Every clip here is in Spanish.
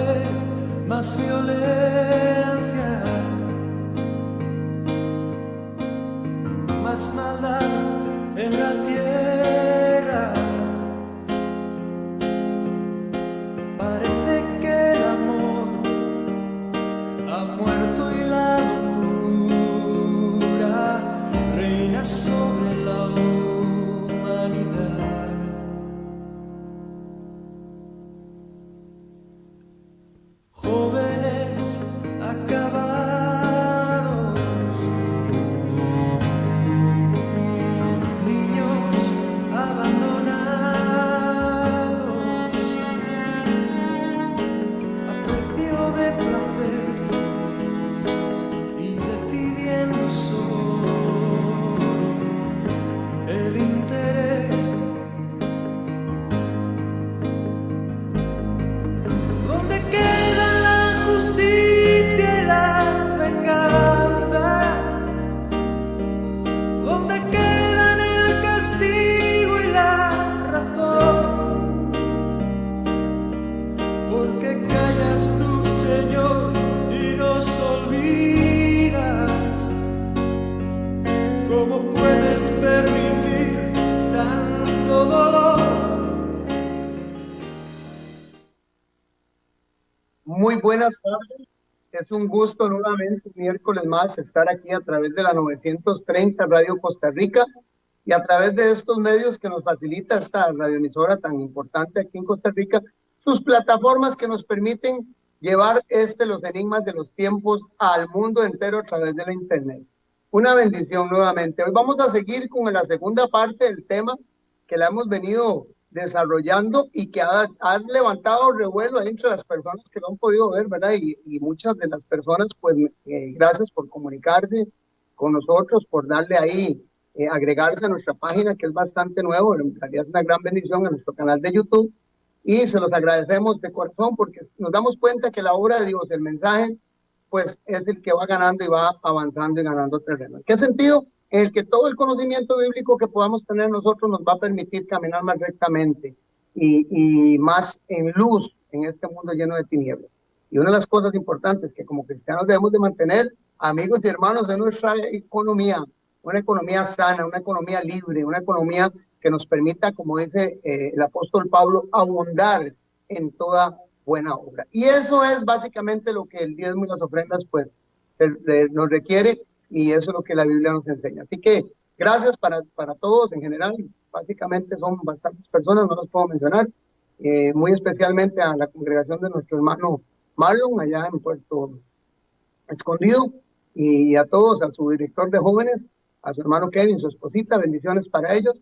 vez más violencia, más maldad en la tierra. Parece que el amor ha muerto y la locura reina sobre la humanidad. Jóvenes acabados, niños abandonados, a precio de placer y decidiendo solo el interés. ¿Dónde queda la justicia y la venganza? ¿Dónde quedan el castigo y la razón? ¿Por qué callas tú, Señor, y nos olvidas? ¿Cómo puedes permitir tanto dolor? Muy buenas tardes, es un gusto nuevamente un miércoles más estar aquí a través de la 930 Radio Costa Rica y a través de estos medios que nos facilita esta radioemisora tan importante aquí en Costa Rica, sus plataformas que nos permiten llevar los enigmas de los tiempos al mundo entero a través de la internet. Una bendición nuevamente. Hoy vamos a seguir con la segunda parte del tema que la hemos venido desarrollando y que ha levantado revuelo entre las personas que lo han podido ver, ¿verdad? Y muchas de las personas, pues, gracias por comunicarse con nosotros, por darle ahí, agregarse a nuestra página, que es bastante nuevo, en realidad es una gran bendición, a nuestro canal de YouTube, y se los agradecemos de corazón porque nos damos cuenta que la obra de Dios, el mensaje, pues, es el que va ganando y va avanzando y ganando terreno. ¿En qué sentido? En el que todo el conocimiento bíblico que podamos tener nosotros nos va a permitir caminar más rectamente y más en luz en este mundo lleno de tinieblas. Y una de las cosas importantes que como cristianos debemos de mantener, amigos y hermanos, de nuestra economía, una economía sana, una economía libre, una economía que nos permita, como dice el apóstol Pablo, abundar en toda buena obra. Y eso es básicamente lo que el diezmo y las ofrendas pues nos requiere, y eso es lo que la Biblia nos enseña. Así que gracias para todos en general. Básicamente son bastantes personas, no los puedo mencionar, muy especialmente a la congregación de nuestro hermano Marlon allá en Puerto Escondido, y a todos, a su director de jóvenes, a su hermano Kevin, su esposita, bendiciones para ellos.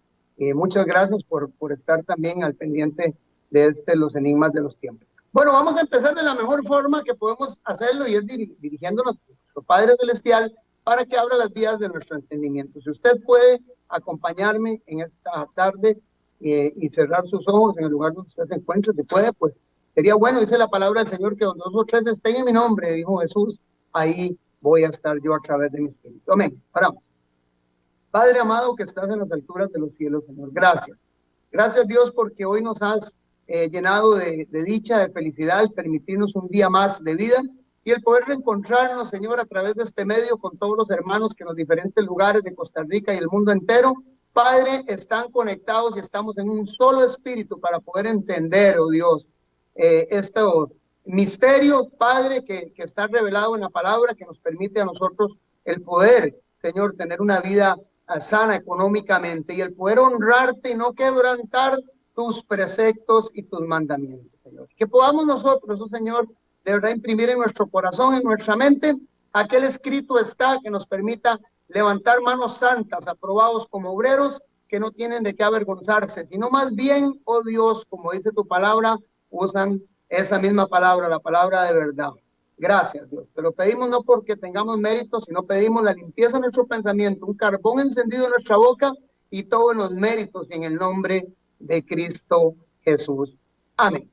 Muchas gracias por estar también al pendiente de los enigmas de los tiempos. Bueno, vamos a empezar de la mejor forma que podemos hacerlo, y es dirigiéndonos a nuestro Padre Celestial para que abra las vías de nuestro entendimiento. Si usted puede acompañarme en esta tarde y cerrar sus ojos en el lugar donde usted se encuentra, si puede, pues sería bueno. Dice la palabra del Señor que donde dos o tres estén en mi nombre, dijo Jesús, ahí voy a estar yo a través de mi espíritu. Amén. Paramos. Padre amado que estás en las alturas de los cielos, Señor, gracias. Gracias, Dios, porque hoy nos has llenado de dicha, de felicidad, el permitirnos un día más de vida y el poder reencontrarnos, Señor, a través de este medio con todos los hermanos que en los diferentes lugares de Costa Rica y el mundo entero, Padre, están conectados y estamos en un solo espíritu para poder entender, oh Dios, este misterio, Padre, que está revelado en la palabra, que nos permite a nosotros el poder, Señor, tener una vida sana económicamente y el poder honrarte y no quebrantar tus preceptos y tus mandamientos, Señor. Que podamos nosotros, oh Señor, de verdad imprimir en nuestro corazón, en nuestra mente, aquel escrito está que nos permita levantar manos santas, aprobados como obreros que no tienen de qué avergonzarse, sino más bien, oh Dios, como dice tu palabra, usan esa misma palabra, la palabra de verdad. Gracias, Dios. Te lo pedimos no porque tengamos méritos, sino pedimos la limpieza de nuestro pensamiento, un carbón encendido en nuestra boca y todos los méritos en el nombre de Cristo Jesús. Amén.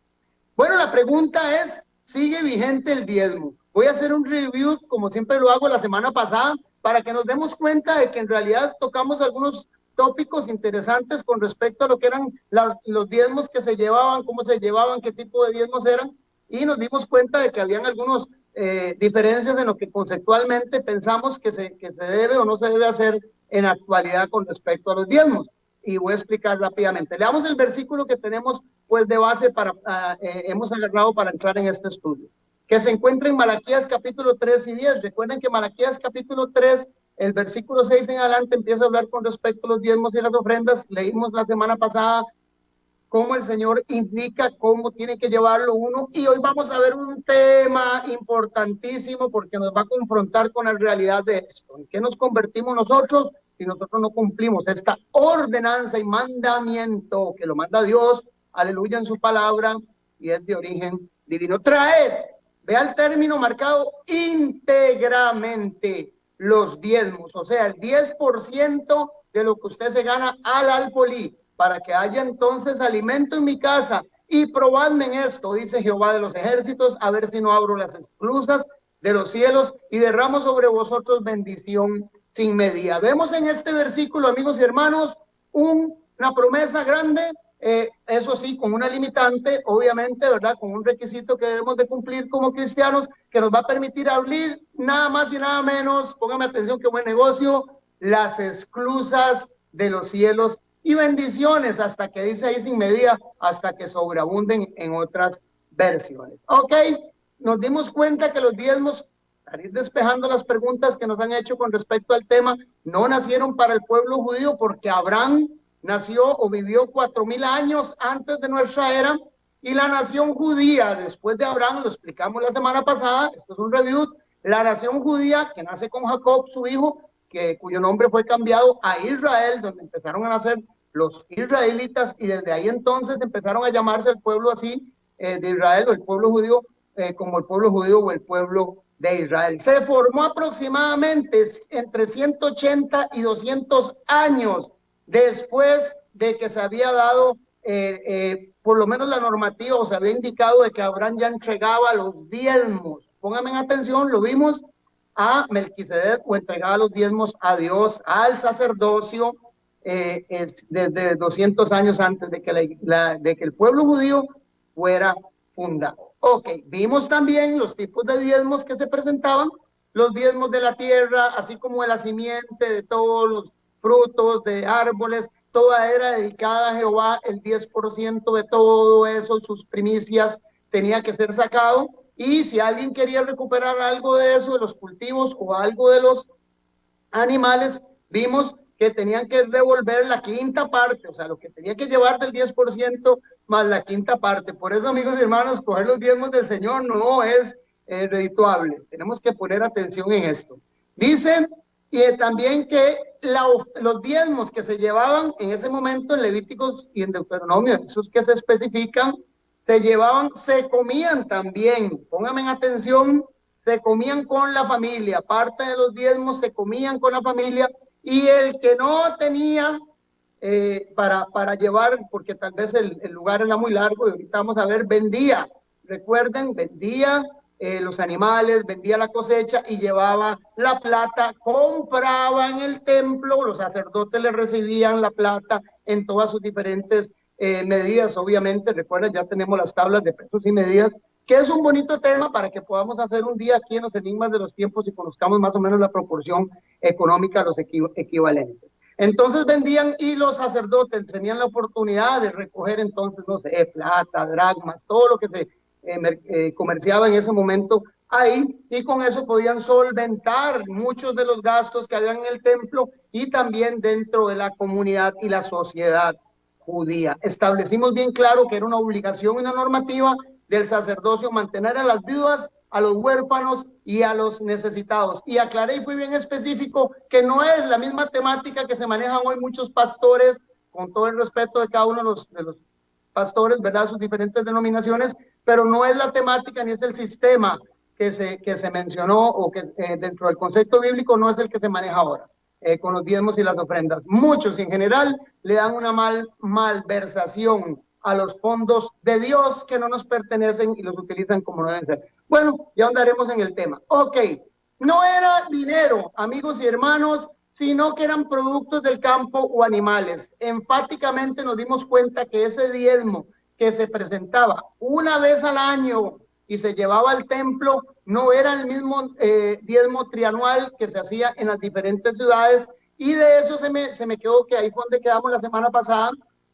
Bueno, la pregunta es, ¿sigue vigente el diezmo? Voy a hacer un review, como siempre lo hago la semana pasada, para que nos demos cuenta de que en realidad tocamos algunos tópicos interesantes con respecto a lo que eran los diezmos que se llevaban, cómo se llevaban, qué tipo de diezmos eran. y nos dimos cuenta de que habían algunas diferencias en lo que conceptualmente pensamos que se debe o no se debe hacer en la actualidad con respecto a los diezmos. Y voy a explicar rápidamente. Leamos el versículo que tenemos pues de base hemos agarrado para entrar en este estudio, que se encuentra en Malaquías capítulo 3 y 10. Recuerden que Malaquías capítulo 3, el versículo 6 en adelante empieza a hablar con respecto a los diezmos y las ofrendas. Leímos la semana pasada cómo el Señor indica cómo tiene que llevarlo uno, y hoy vamos a ver un tema importantísimo porque nos va a confrontar con la realidad de esto. ¿En qué nos convertimos nosotros si nosotros no cumplimos esta ordenanza y mandamiento que lo manda Dios, aleluya, en su palabra, y es de origen divino? Traed, vea el término marcado, íntegramente los diezmos, o sea, el 10% de lo que usted se gana al alfolí, para que haya entonces alimento en mi casa, y probadme en esto, dice Jehová de los ejércitos, a ver si no abro las esclusas de los cielos y derramo sobre vosotros bendición sin medida. Vemos en este versículo, amigos y hermanos, una promesa grande, eso sí, con una limitante, obviamente, ¿verdad? Con un requisito que debemos de cumplir como cristianos, que nos va a permitir abrir nada más y nada menos, póngame atención, qué buen negocio, las esclusas de los cielos y bendiciones, hasta que dice ahí sin medida, hasta que sobreabunden en otras versiones. Ok, nos dimos cuenta que los diezmos, para ir despejando las preguntas que nos han hecho con respecto al tema, no nacieron para el pueblo judío, porque Abraham nació o vivió 4000 años antes de nuestra era, y la nación judía después de Abraham, lo explicamos la semana pasada, esto es un review, la nación judía que nace con Jacob, su hijo, cuyo nombre fue cambiado a Israel, donde empezaron a nacer los israelitas, y desde ahí entonces empezaron a llamarse el pueblo así de Israel, o el pueblo judío, como el pueblo judío o el pueblo de Israel. Se formó aproximadamente entre 180 y 200 años después de que se había dado por lo menos la normativa, o se había indicado de que Abraham ya entregaba los diezmos. Pónganme en atención, lo vimos a Melquisedec, o entregaba los diezmos a Dios, al sacerdocio, desde 200 años antes de que el pueblo judío fuera fundado. Ok, vimos también los tipos de diezmos que se presentaban, los diezmos de la tierra, así como de la simiente, de todos los frutos, de árboles, toda era dedicada a Jehová, el 10% de todo eso, sus primicias, tenía que ser sacado, y si alguien quería recuperar algo de eso, de los cultivos o algo de los animales, vimos que tenían que devolver la quinta parte, o sea, lo que tenía que llevar del 10% más la quinta parte. Por eso, amigos y hermanos, coger los diezmos del Señor no es redituable. Tenemos que poner atención en esto. Dice también que los diezmos que se llevaban en ese momento en Levíticos y en Deuteronomio, esos que se especifican, se comían también, pónganme en atención, se comían con la familia, parte de los diezmos se comían con la familia, y el que no tenía para llevar, porque tal vez el lugar era muy largo, y ahorita vamos a ver, vendía, recuerden, vendía los animales, vendía la cosecha y llevaba la plata, compraba en el templo, los sacerdotes le recibían la plata en todas sus diferentes medidas, obviamente. Recuerden, ya tenemos las tablas de pesos y medidas, que es un bonito tema para que podamos hacer un día aquí en los enigmas de los tiempos y conozcamos más o menos la proporción económica de los equivalentes. Entonces vendían, y los sacerdotes tenían la oportunidad de recoger entonces, no sé, plata, dracmas, todo lo que se comerciaba en ese momento ahí, y con eso podían solventar muchos de los gastos que habían en el templo y también dentro de la comunidad y la sociedad judía. Establecimos bien claro que era una obligación y una normativa del sacerdocio mantener a las viudas, a los huérfanos y a los necesitados. Y aclaré y fui bien específico que no es la misma temática que se manejan hoy muchos pastores, con todo el respeto de cada uno de los pastores, ¿verdad? Sus diferentes denominaciones, pero no es la temática ni es el sistema que se mencionó, o que dentro del concepto bíblico no es el que se maneja ahora. Con los diezmos y las ofrendas. Muchos en general le dan una malversación a los fondos de Dios que no nos pertenecen y los utilizan como no deben ser. Bueno, ya andaremos en el tema. Ok, no era dinero, amigos y hermanos, sino que eran productos del campo o animales. Enfáticamente nos dimos cuenta que ese diezmo que se presentaba una vez al año y se llevaba al templo, no era el mismo diezmo trianual que se hacía en las diferentes ciudades, y de eso se me quedó, que ahí fue donde quedamos la semana pasada.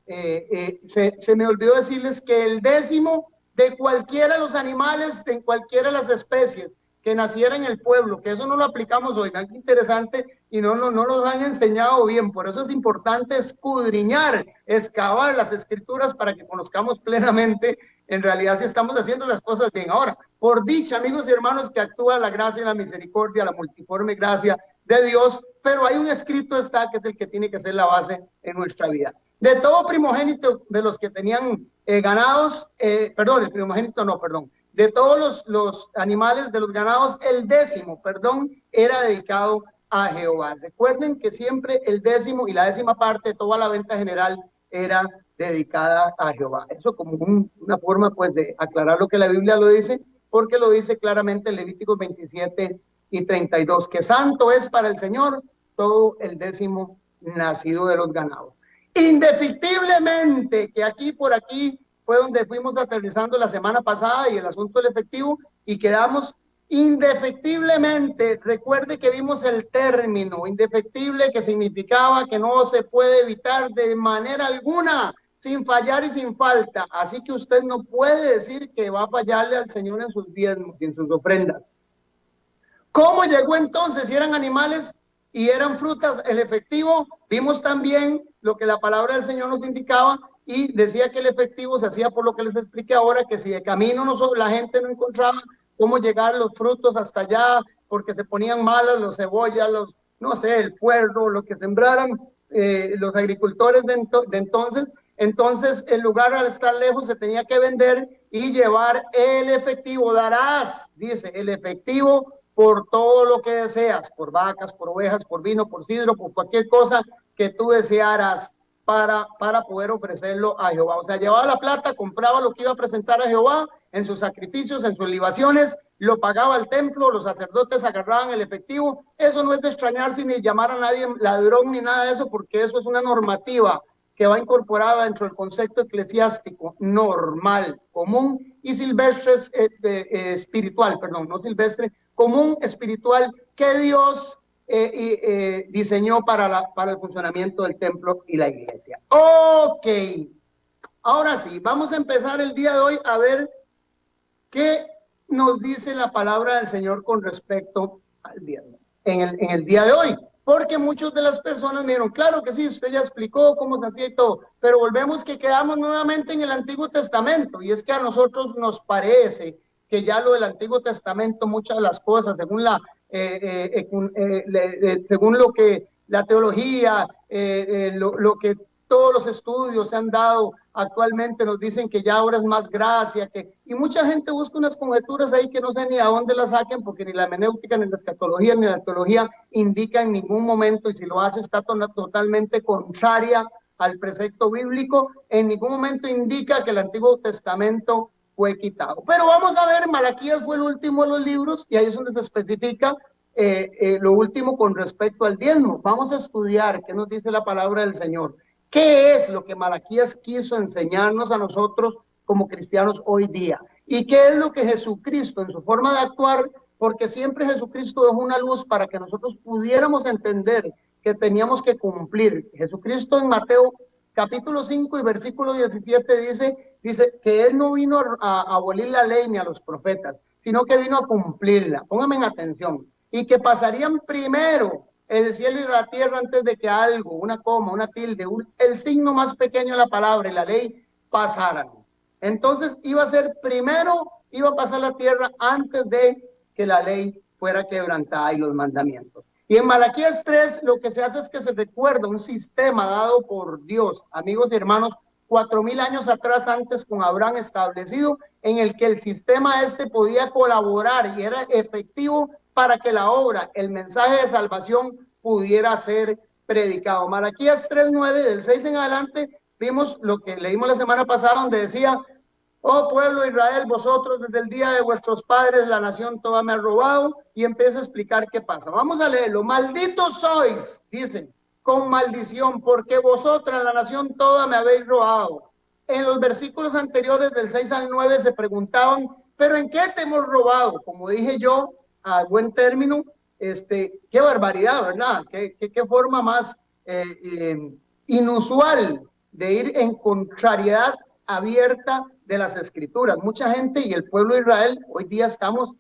Se me olvidó decirles que el décimo de cualquiera de los animales, de cualquiera de las especies que naciera en el pueblo, que eso no lo aplicamos hoy, vean qué interesante, y no nos han enseñado bien. Por eso es importante escudriñar, excavar las escrituras para que conozcamos plenamente en realidad si estamos haciendo las cosas bien. Ahora, por dicha, amigos y hermanos, que actúa la gracia y la misericordia, la multiforme gracia de Dios, pero hay un escrito está que es el que tiene que ser la base en nuestra vida. De todo primogénito de los que tenían ganados, perdón, el primogénito no, perdón, de todos los animales de los ganados, el décimo, perdón, era dedicado a Jehová. Recuerden que siempre el décimo y la décima parte de toda la venta general era dedicada a Jehová. Eso como una forma pues de aclarar lo que la Biblia lo dice, porque lo dice claramente en Levíticos 27 y 32, que santo es para el Señor todo el décimo nacido de los ganados. Indefectiblemente, que aquí por aquí fue donde fuimos aterrizando la semana pasada y el asunto del efectivo, y quedamos indefectiblemente. Recuerde que vimos el término indefectible, que significaba que no se puede evitar de manera alguna, sin fallar y sin falta. Así que usted no puede decir que va a fallarle al Señor en sus diezmos y en sus ofrendas. ¿Cómo llegó entonces? Si eran animales y eran frutas, el efectivo, vimos también lo que la palabra del Señor nos indicaba, y decía que el efectivo se hacía por lo que les expliqué ahora, que si de camino la gente no encontraba cómo llegar los frutos hasta allá, porque se ponían malas los cebollas, no sé, el puerro, lo que sembraran los agricultores de entonces el lugar al estar lejos se tenía que vender y llevar el efectivo. Darás, dice, el efectivo por todo lo que deseas, por vacas, por ovejas, por vino, por sidro, por cualquier cosa que tú desearas para poder ofrecerlo a Jehová. O sea, llevaba la plata, compraba lo que iba a presentar a Jehová en sus sacrificios, en sus libaciones, lo pagaba al templo, los sacerdotes agarraban el efectivo. Eso no es de extrañarse ni llamar a nadie ladrón ni nada de eso, porque eso es una normativa que va incorporada dentro del concepto eclesiástico normal, común y silvestre, espiritual, perdón, no silvestre, común, espiritual, que Dios diseñó para el funcionamiento del templo y la iglesia. Ok, ahora sí, vamos a empezar el día de hoy a ver qué nos dice la palabra del Señor con respecto al diezmo en el día de hoy. Porque muchas de las personas me dijeron, claro que sí, usted ya explicó cómo se hacía y todo, pero volvemos que quedamos nuevamente en el Antiguo Testamento, y es que a nosotros nos parece que ya lo del Antiguo Testamento, muchas de las cosas, según según lo que la teología, lo que todos los estudios se han dado actualmente, nos dicen que ya ahora es más gracia, y mucha gente busca unas conjeturas ahí que no sé ni a dónde las saquen, porque ni la hermenéutica, ni la escatología, ni la teología indica en ningún momento, y si lo hace está totalmente contraria al precepto bíblico, en ningún momento indica que el Antiguo Testamento fue quitado. Pero vamos a ver, Malaquías fue el último de los libros, y ahí es donde se especifica lo último con respecto al diezmo. Vamos a estudiar qué nos dice la palabra del Señor. ¿Qué es lo que Malaquías quiso enseñarnos a nosotros como cristianos hoy día? ¿Y qué es lo que Jesucristo en su forma de actuar? Porque siempre Jesucristo es una luz para que nosotros pudiéramos entender que teníamos que cumplir. Jesucristo en Mateo capítulo 5 y versículo 17 dice que Él no vino a abolir la ley ni a los profetas, sino que vino a cumplirla. Pónganme en atención. Y que pasarían primero el cielo y la tierra antes de que algo, una coma, una tilde, el signo más pequeño de la palabra y la ley pasaran. Entonces iba a ser primero, iba a pasar la tierra antes de que la ley fuera quebrantada y los mandamientos. Y en Malaquías 3 lo que se hace es que se recuerda un sistema dado por Dios, amigos y hermanos, 4000 años atrás, antes con Abraham establecido, en el que el sistema podía colaborar y era efectivo para que la obra, el mensaje de salvación pudiera ser predicado. Malaquías 3:9, del 6 en adelante, vimos lo que leímos la semana pasada, donde decía: oh pueblo de Israel, vosotros desde el día de vuestros padres la nación toda me ha robado, y empieza a explicar qué pasa. Vamos a leerlo. Malditos sois, dicen, con maldición, porque vosotras la nación toda me habéis robado. En los versículos anteriores del 6 al 9 se preguntaban, Pero ¿en qué te hemos robado? Como dije yo, a buen término, qué barbaridad, ¿verdad? Qué forma más inusual de ir en contrariedad abierta de las escrituras. Mucha gente y el pueblo de Israel, hoy día estamos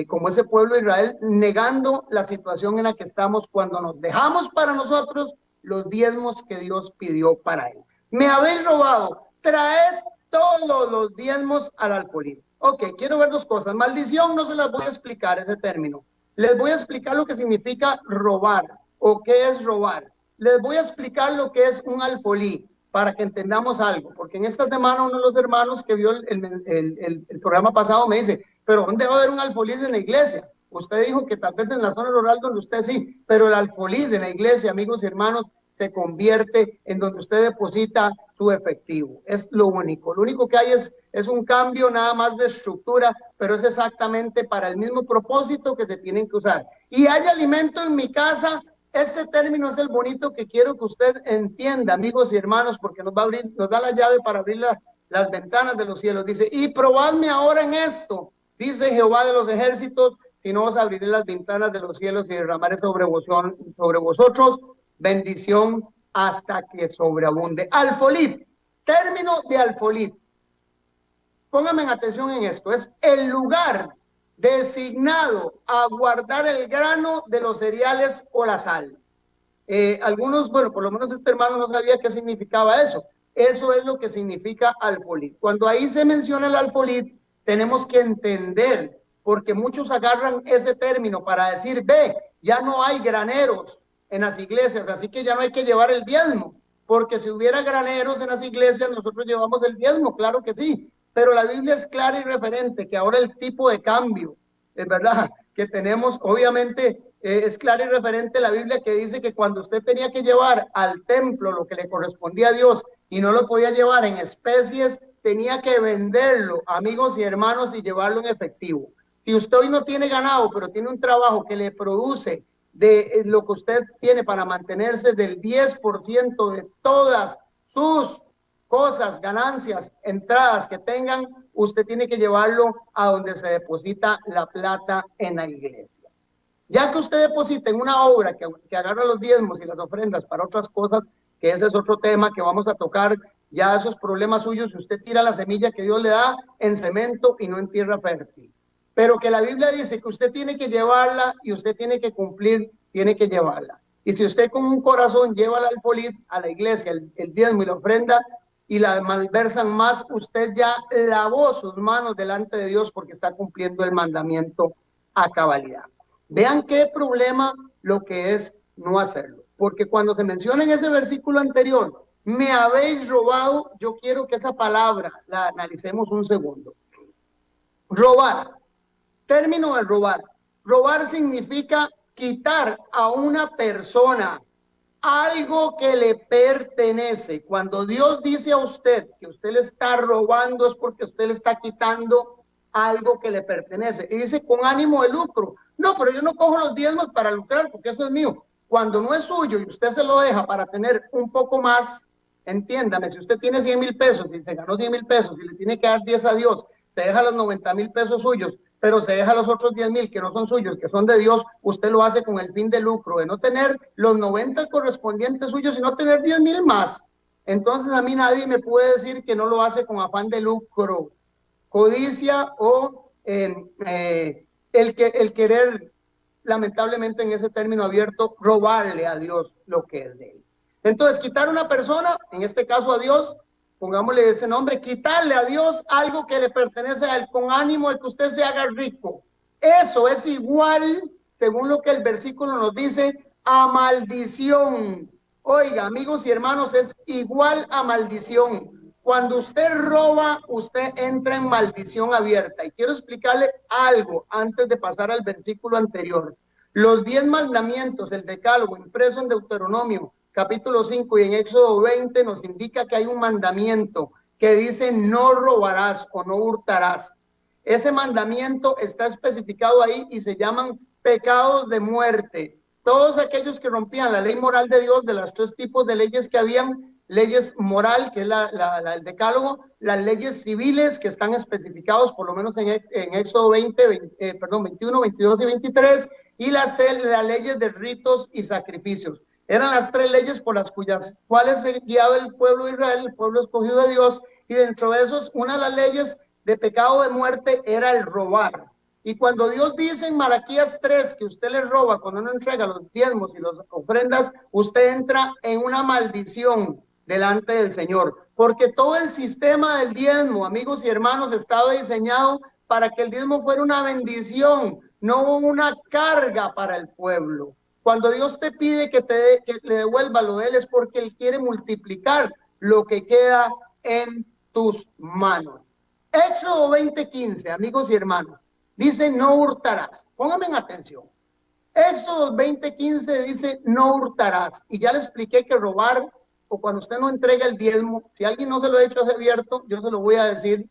como ese pueblo de Israel, negando la situación en la que estamos cuando nos dejamos para nosotros los diezmos que Dios pidió para él. Me habéis robado, traed todos los diezmos al alfolí. Ok, quiero ver dos cosas. Maldición no se las voy a explicar ese término. Les voy a explicar lo que significa robar o qué es robar. Les voy a explicar lo que es un alfolí para que entendamos algo, porque en esta semana uno de los hermanos que vio el programa pasado me dice, pero ¿dónde va a haber un alfolí en la iglesia? Usted dijo que tal vez en la zona rural donde usted sí, pero el alfolí de la iglesia, amigos y hermanos, se convierte en donde usted deposita su efectivo. Es lo único. Lo único que hay es un cambio nada más de estructura, pero es exactamente para el mismo propósito que se tienen que usar. Y hay alimento en mi casa. Este término es el bonito que quiero que usted entienda, amigos y hermanos, porque nos da la llave para abrir las ventanas de los cielos. Dice, y probadme ahora en esto, dice Jehová de los ejércitos, si no os abriré las ventanas de los cielos y derramaré sobre vosotros bendición hasta que sobreabunde. Alfolí, término de alfolí. Pónganme atención en esto, es el lugar designado a guardar el grano de los cereales o la sal. Algunos, bueno, por lo menos este hermano no sabía qué significaba eso. Eso es lo que significa alfolí. Cuando ahí se menciona el alfolí, tenemos que entender, porque muchos agarran ese término para decir, ve, ya no hay graneros en las iglesias, así que ya no hay que llevar el diezmo, porque si hubiera graneros en las iglesias, nosotros llevamos el diezmo, claro que sí, pero la Biblia es clara y referente, que ahora el tipo de cambio, es verdad, que tenemos, obviamente, es clara y referente la Biblia que dice que cuando usted tenía que llevar al templo lo que le correspondía a Dios y no lo podía llevar en especies, tenía que venderlo, amigos y hermanos, y llevarlo en efectivo. Si usted hoy no tiene ganado, pero tiene un trabajo que le produce de lo que usted tiene para mantenerse del 10% de todas sus cosas, ganancias, entradas que tengan, usted tiene que llevarlo a donde se deposita la plata en la iglesia. Ya que usted deposita en una obra que agarra los diezmos y las ofrendas para otras cosas, que ese es otro tema que vamos a tocar, ya esos problemas suyos, si usted tira la semilla que Dios le da en cemento y no en tierra fértil. Pero que la Biblia dice que usted tiene que llevarla y usted tiene que cumplir, tiene que llevarla. Y si usted con un corazón lleva al alfolí a la iglesia, el diezmo y la ofrenda, y la malversan más, usted ya lavó sus manos delante de Dios porque está cumpliendo el mandamiento a cabalidad. Vean qué problema lo que es no hacerlo. Porque cuando se menciona en ese versículo anterior, me habéis robado, yo quiero que esa palabra la analicemos un segundo. Robar. Término de robar. Robar significa quitar a una persona algo que le pertenece. Cuando Dios dice a usted que usted le está robando, es porque usted le está quitando algo que le pertenece. Y dice con ánimo de lucro. No, pero yo no cojo los diezmos para lucrar porque eso es mío. Cuando no es suyo y usted se lo deja para tener un poco más, entiéndame, si usted tiene 100,000 pesos y se ganó 100,000 pesos y le tiene que dar 10 a Dios, se deja los 90,000 pesos suyos, pero se deja los otros 10,000 que no son suyos, que son de Dios, usted lo hace con el fin de lucro, de no tener los 90 correspondientes suyos, sino tener 10,000 más. Entonces a mí nadie me puede decir que no lo hace con afán de lucro, codicia o el querer, lamentablemente en ese término abierto, robarle a Dios lo que es de él. Entonces, quitar a una persona, en este caso a Dios, pongámosle ese nombre, quitarle a Dios algo que le pertenece a él con ánimo de que usted se haga rico. Eso es igual, según lo que el versículo nos dice, a maldición. Oiga, amigos y hermanos, es igual a maldición. Cuando usted roba, usted entra en maldición abierta. Y quiero explicarle algo antes de pasar al versículo anterior. Los 10 mandamientos, el decálogo impreso en Deuteronomio, capítulo 5 y en Éxodo 20 nos indica que hay un mandamiento que dice no robarás o no hurtarás. Ese mandamiento está especificado ahí y se llaman pecados de muerte. Todos aquellos que rompían la ley moral de Dios, de los 3 tipos de leyes que habían, leyes moral, que es el decálogo, las leyes civiles que están especificados por lo menos en Éxodo 21, 22 y 23, y las leyes de ritos y sacrificios. Eran las tres leyes por las cuales se guiaba el pueblo de Israel, el pueblo escogido de Dios, y dentro de esos, una de las leyes de pecado de muerte era el robar. Y cuando Dios dice en Malaquías 3 que usted le roba, cuando no entrega los diezmos y las ofrendas, usted entra en una maldición delante del Señor, porque todo el sistema del diezmo, amigos y hermanos, estaba diseñado para que el diezmo fuera una bendición, no una carga para el pueblo. Cuando Dios te pide que le devuelva lo de él, es porque él quiere multiplicar lo que queda en tus manos. Éxodo 20:15, amigos y hermanos, dice no hurtarás. Pónganme en atención. Éxodo 20:15 dice no hurtarás. Y ya le expliqué que robar, o cuando usted no entrega el diezmo, si alguien no se lo ha hecho abierto, yo se lo voy a decir.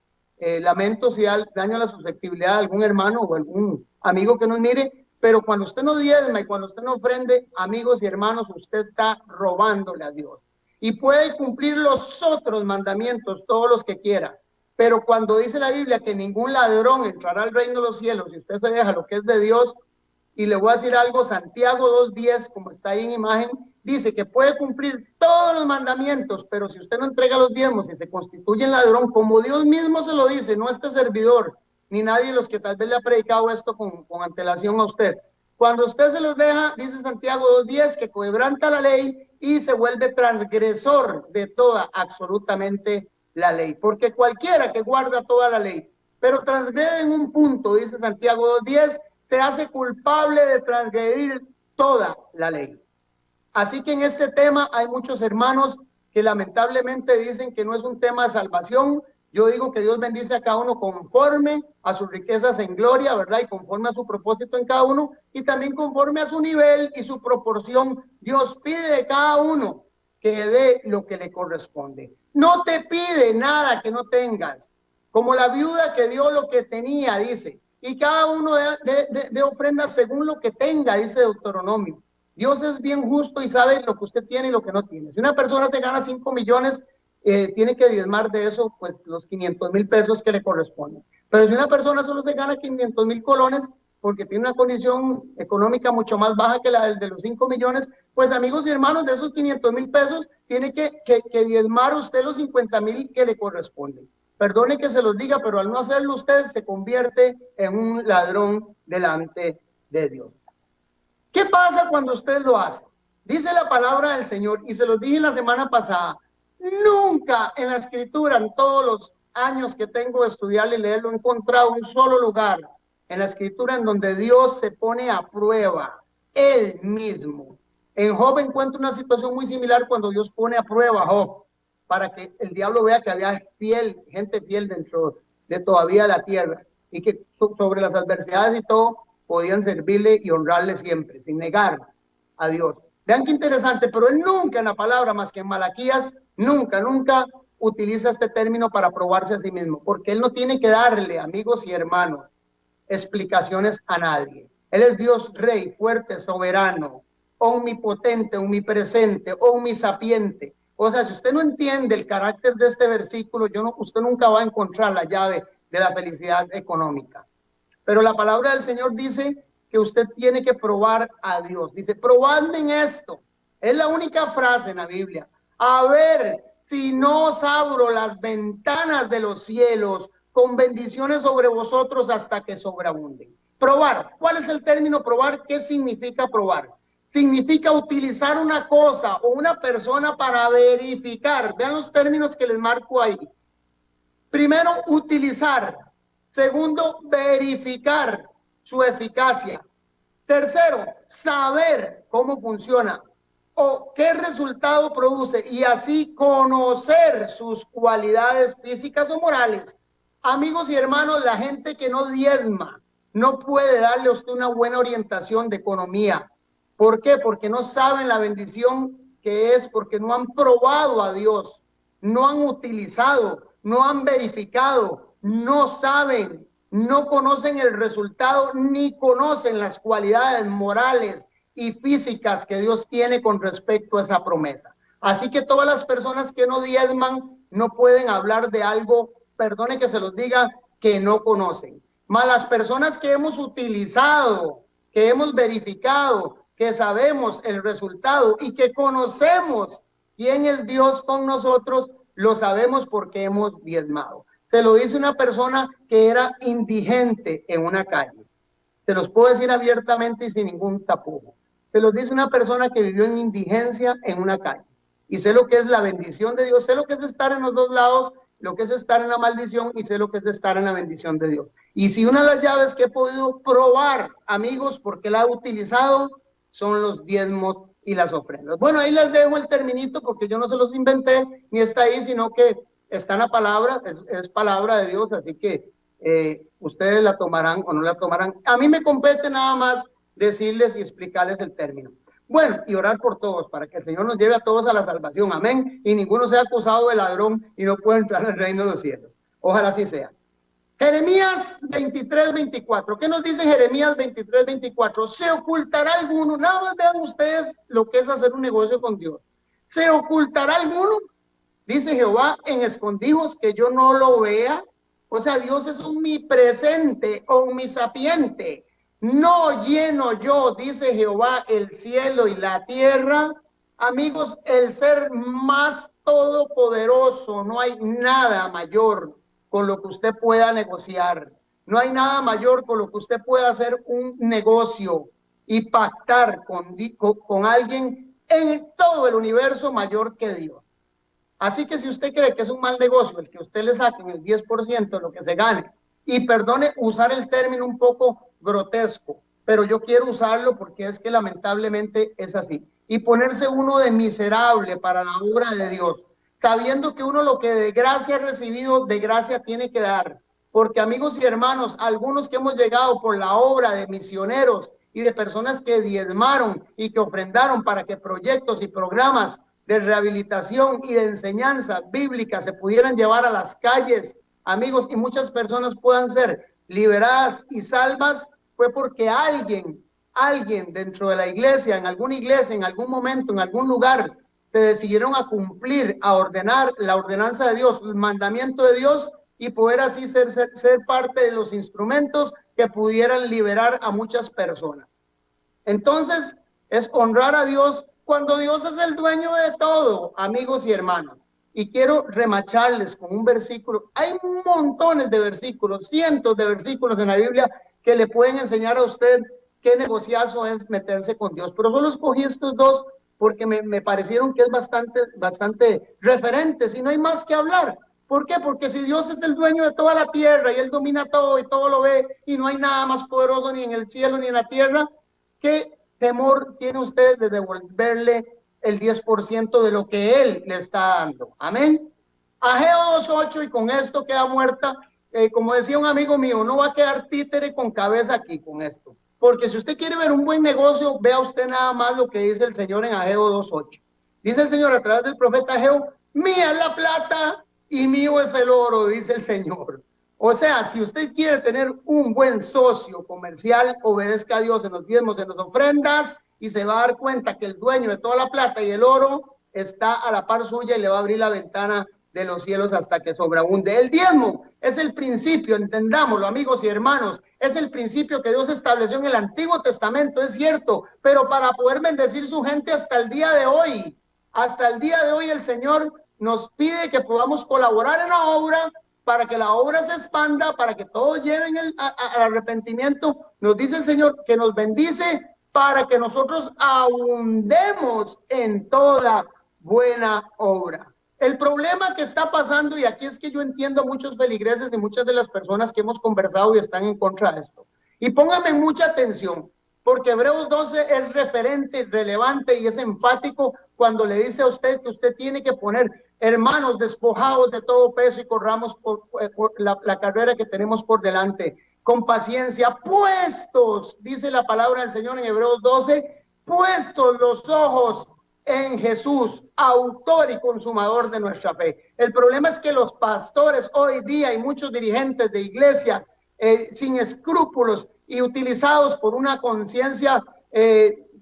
Lamento si daño la susceptibilidad de algún hermano o algún amigo que nos mire, pero cuando usted no diezma y cuando usted no ofrende, amigos y hermanos, usted está robándole a Dios. Y puede cumplir los otros mandamientos, todos los que quiera, pero cuando dice la Biblia que ningún ladrón entrará al reino de los cielos, y usted se deja lo que es de Dios, y le voy a decir algo, Santiago 2:10, como está ahí en imagen, dice que puede cumplir todos los mandamientos, pero si usted no entrega los diezmos y se constituye en ladrón, como Dios mismo se lo dice, no este servidor, ni nadie de los que tal vez le ha predicado esto con antelación a usted. Cuando usted se los deja, dice Santiago 2:10, que quebranta la ley y se vuelve transgresor de toda, absolutamente la ley. Porque cualquiera que guarda toda la ley, pero transgrede en un punto, dice Santiago 2:10, se hace culpable de transgredir toda la ley. Así que en este tema hay muchos hermanos que lamentablemente dicen que no es un tema de salvación. Yo digo que Dios bendice a cada uno conforme a sus riquezas en gloria, ¿verdad? Y conforme a su propósito en cada uno, y también conforme a su nivel y su proporción. Dios pide de cada uno que dé lo que le corresponde. No te pide nada que no tengas, como la viuda que dio lo que tenía, dice, y cada uno de ofrenda según lo que tenga, dice Deuteronomio. Dios es bien justo y sabe lo que usted tiene y lo que no tiene. Si una persona te gana 5 millones, tiene que diezmar de eso, pues los 500,000 pesos que le corresponden. Pero si una persona solo se gana 500,000 colones, porque tiene una condición económica mucho más baja que la de los 5 millones, pues amigos y hermanos, de esos 500,000 pesos, tiene que diezmar usted los 50,000 que le corresponden. Perdone que se los diga, pero al no hacerlo usted se convierte en un ladrón delante de Dios. ¿Qué pasa cuando usted lo hace? Dice la palabra del Señor, y se los dije la semana pasada, nunca en la Escritura, en todos los años que tengo de estudiar y leerlo, he encontrado un solo lugar en la Escritura en donde Dios se pone a prueba, Él mismo. En Job encuentro una situación muy similar cuando Dios pone a prueba a Job, para que el diablo vea que había gente fiel dentro de todavía la tierra, y que sobre las adversidades y todo, podían servirle y honrarle siempre, sin negar a Dios. Vean qué interesante, pero él nunca en la palabra, más que en Malaquías, nunca utiliza este término para probarse a sí mismo, porque él no tiene que darle, amigos y hermanos, explicaciones a nadie. Él es Dios rey, fuerte, soberano, omnipotente, omnipresente, omnisapiente. O sea, si usted no entiende el carácter de este versículo, usted nunca va a encontrar la llave de la felicidad económica. Pero la palabra del Señor dice que usted tiene que probar a Dios. Dice, probadme en esto. Es la única frase en la Biblia. A ver si no os abro las ventanas de los cielos con bendiciones sobre vosotros hasta que sobreabunden. Probar. ¿Cuál es el término probar? ¿Qué significa probar? Significa utilizar una cosa o una persona para verificar. Vean los términos que les marco ahí. Primero, utilizar. Segundo, verificar su eficacia. Tercero, saber cómo funciona o qué resultado produce, y así conocer sus cualidades físicas o morales. Amigos y hermanos, la gente que no diezma no puede darle a usted una buena orientación de economía. ¿Por qué? Porque no saben la bendición que es, porque no han probado a Dios, no han utilizado, no han verificado, no saben, no conocen el resultado, ni conocen las cualidades morales y físicas que Dios tiene con respecto a esa promesa. Así que todas las personas que no diezman no pueden hablar de algo, perdone que se los diga, que no conocen. Mas las personas que hemos utilizado, que hemos verificado, que sabemos el resultado y que conocemos quién es Dios con nosotros, lo sabemos porque hemos diezmado. Se lo dice una persona que era indigente en una calle. Se los puedo decir abiertamente y sin ningún tapujo. Se los dice una persona que vivió en indigencia en una calle. Y sé lo que es la bendición de Dios, sé lo que es estar en los dos lados, lo que es estar en la maldición y sé lo que es estar en la bendición de Dios. Y si una de las llaves que he podido probar, amigos, porque la he utilizado, son los diezmos y las ofrendas. Bueno, ahí les dejo el terminito porque yo no se los inventé, ni está ahí, sino que está en la palabra, es palabra de Dios, así que ustedes la tomarán o no la tomarán. A mí me compete nada más decirles y explicarles el término. Bueno, y orar por todos, para que el Señor nos lleve a todos a la salvación, amén, y ninguno sea acusado de ladrón y no pueda entrar al reino de los cielos. Ojalá así sea. Jeremías 23:24. ¿Qué nos dice Jeremías 23:24? Se ocultará alguno, nada más vean ustedes lo que es hacer un negocio con Dios. Se ocultará alguno, dice Jehová, en escondijos que yo no lo vea. O sea, Dios es omnipresente, omnisapiente. No lleno yo, dice Jehová, el cielo y la tierra. Amigos, el ser más todopoderoso, no hay nada mayor con lo que usted pueda negociar. No hay nada mayor con lo que usted pueda hacer un negocio y pactar con alguien en todo el universo mayor que Dios. Así que si usted cree que es un mal negocio el que usted le saquen el 10% de lo que se gane, y perdone usar el término un poco grotesco, pero yo quiero usarlo porque es que lamentablemente es así, y ponerse uno de miserable para la obra de Dios, sabiendo que uno lo que de gracia ha recibido, de gracia tiene que dar. Porque amigos y hermanos, algunos que hemos llegado por la obra de misioneros y de personas que diezmaron y que ofrendaron para que proyectos y programas de rehabilitación y de enseñanza bíblica se pudieran llevar a las calles, amigos, y muchas personas puedan ser liberadas y salvas, fue porque alguien dentro de la iglesia, en algún momento, en algún lugar, se decidieron a cumplir, a ordenar la ordenanza de Dios, el mandamiento de Dios, y poder así ser parte de los instrumentos que pudieran liberar a muchas personas. Entonces, es honrar a Dios cuando Dios es el dueño de todo, amigos y hermanos. Y quiero remacharles con un versículo. Hay montones de versículos, cientos de versículos en la Biblia que le pueden enseñar a usted qué negociazo es meterse con Dios. Pero solo escogí estos dos porque me parecieron que es bastante referentes y no hay más que hablar. ¿Por qué? Porque si Dios es el dueño de toda la tierra y Él domina todo y todo lo ve y no hay nada más poderoso ni en el cielo ni en la tierra, ¿qué temor tiene usted de devolverle el 10% de lo que Él le está dando? Amén. Ageo 2:8, y con esto queda muerta. Como decía un amigo mío, no va a quedar títere con cabeza aquí con esto. Porque si usted quiere ver un buen negocio, vea usted nada más lo que dice el Señor en Ageo 2:8. Dice el Señor a través del profeta Ageo: mía es la plata y mío es el oro, dice el Señor. O sea, si usted quiere tener un buen socio comercial, obedezca a Dios en los diezmos, en las ofrendas, y se va a dar cuenta que el dueño de toda la plata y el oro está a la par suya y le va a abrir la ventana de los cielos hasta que sobreabunde. El diezmo es el principio, entendámoslo, amigos y hermanos, es el principio que Dios estableció en el Antiguo Testamento, es cierto, pero para poder bendecir su gente hasta el día de hoy el Señor nos pide que podamos colaborar en la obra para que la obra se expanda, para que todos lleven al arrepentimiento. Nos dice el Señor que nos bendice para que nosotros abundemos en toda buena obra. El problema que está pasando, y aquí es que yo entiendo a muchos feligreses y muchas de las personas que hemos conversado y están en contra de esto. Y pónganme mucha atención, porque Hebreos 12 es referente, relevante y es enfático cuando le dice a usted que usted tiene que poner: hermanos, despojados de todo peso y corramos por la carrera que tenemos por delante con paciencia, puestos, dice la palabra del Señor en Hebreos 12, puestos los ojos en Jesús, autor y consumador de nuestra fe. El problema es que los pastores hoy día y muchos dirigentes de iglesia sin escrúpulos y utilizados por una conciencia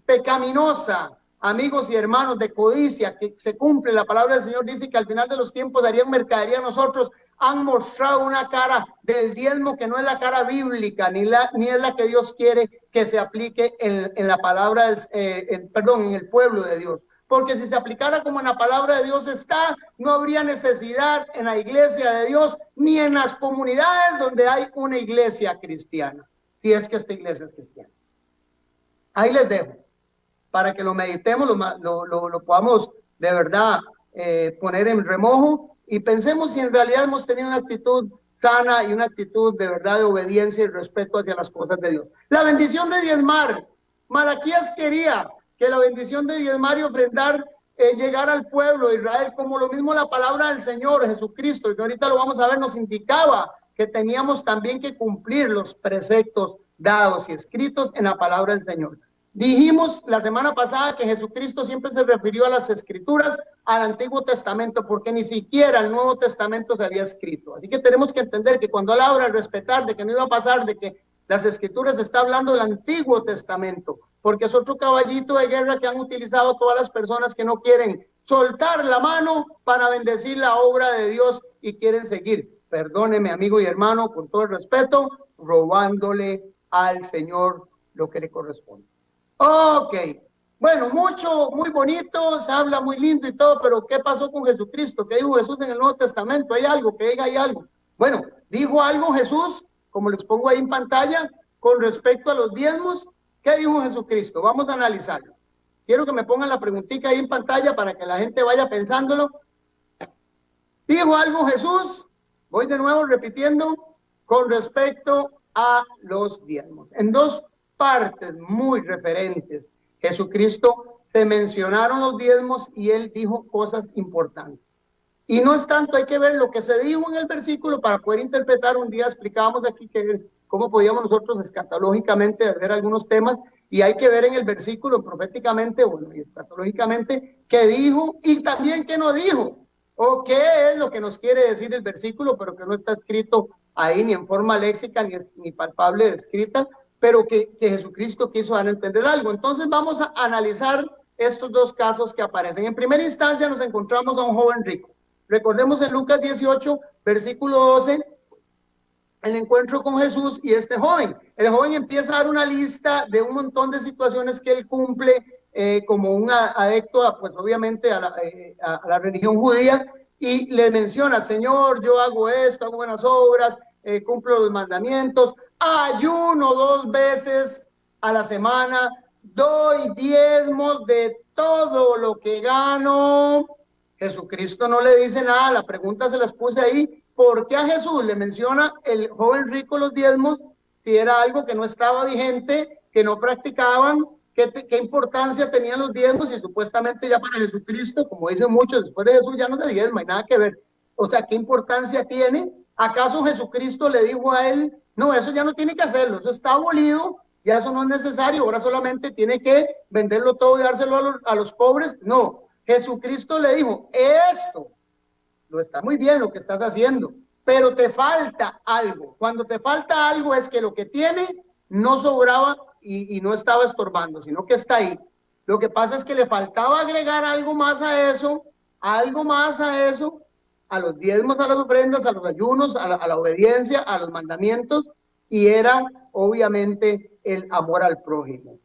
pecaminosa, amigos y hermanos, de codicia, que se cumple. La palabra del Señor dice que al final de los tiempos harían mercadería a nosotros. Han mostrado una cara del diezmo que no es la cara bíblica, ni es la que Dios quiere que se aplique en la palabra, en el pueblo de Dios. Porque si se aplicara como en la palabra de Dios está, no habría necesidad en la iglesia de Dios, ni en las comunidades donde hay una iglesia cristiana, si es que esta iglesia es cristiana. Ahí les dejo, para que lo meditemos, lo podamos de verdad poner en remojo y pensemos si en realidad hemos tenido una actitud sana y una actitud de verdad de obediencia y respeto hacia las cosas de Dios. La bendición de diezmar. Malaquías quería que la bendición de diezmar y ofrendar llegara al pueblo de Israel, como lo mismo la palabra del Señor Jesucristo, que ahorita lo vamos a ver, nos indicaba que teníamos también que cumplir los preceptos dados y escritos en la palabra del Señor. Dijimos la semana pasada que Jesucristo siempre se refirió a las escrituras, al Antiguo Testamento, porque ni siquiera el Nuevo Testamento se había escrito. Así que tenemos que entender que cuando él habla de respetar, de que no iba a pasar, de que las escrituras está hablando del Antiguo Testamento, porque es otro caballito de guerra que han utilizado todas las personas que no quieren soltar la mano para bendecir la obra de Dios y quieren seguir, perdóneme amigo y hermano, con todo el respeto, robándole al Señor lo que le corresponde. Ok, bueno, muy bonito, se habla muy lindo y todo, pero ¿qué pasó con Jesucristo? ¿Qué dijo Jesús en el Nuevo Testamento? ¿Hay algo? Que diga, hay algo. Bueno, dijo algo Jesús, como les pongo ahí en pantalla, con respecto a los diezmos. ¿Qué dijo Jesucristo? Vamos a analizarlo. Quiero que me pongan la preguntita ahí en pantalla para que la gente vaya pensándolo. Dijo algo Jesús, voy de nuevo repitiendo, con respecto a los diezmos. En dos partes muy referentes, Jesucristo se mencionaron los diezmos y él dijo cosas importantes. Y no es tanto, hay que ver lo que se dijo en el versículo para poder interpretar. Un día explicábamos aquí cómo podíamos nosotros escatológicamente ver algunos temas, y hay que ver en el versículo proféticamente, bueno, y escatológicamente, qué dijo y también qué no dijo, o qué es lo que nos quiere decir el versículo, pero que no está escrito ahí ni en forma léxica ni palpable escrita, pero que Jesucristo quiso dar a entender algo. Entonces vamos a analizar estos dos casos que aparecen. En primera instancia nos encontramos a un joven rico. Recordemos en Lucas 18, versículo 12, el encuentro con Jesús y este joven. El joven empieza a dar una lista de un montón de situaciones que él cumple como un adepto, pues obviamente a la religión judía, y le menciona, Señor, yo hago esto, hago buenas obras, cumplo los mandamientos, ayuno 2 veces a la semana, doy diezmos de todo lo que gano. Jesucristo no le dice nada, la pregunta se las puse ahí. ¿Por qué a Jesús le menciona el joven rico los diezmos si era algo que no estaba vigente, que no practicaban? ¿Qué importancia tenían los diezmos? Y supuestamente ya para Jesucristo, como dicen muchos, después de Jesús ya no se diezma, hay nada que ver. O sea, ¿qué importancia tiene? ¿Acaso Jesucristo le dijo a él, no, eso ya no tiene que hacerlo, eso está abolido, ya eso no es necesario, ahora solamente tiene que venderlo todo y dárselo a los pobres? No, Jesucristo le dijo, esto lo está muy bien lo que estás haciendo, pero te falta algo. Cuando te falta algo es que lo que tiene no sobraba y no estaba estorbando, sino que está ahí. Lo que pasa es que le faltaba agregar algo más a eso, a los diezmos, a las ofrendas, a los ayunos, a la obediencia, a los mandamientos, y era obviamente el amor al prójimo.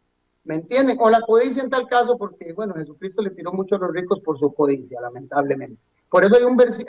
¿Me entienden? O la codicia en tal caso, porque, bueno, Jesucristo le tiró mucho a los ricos por su codicia, lamentablemente. Por eso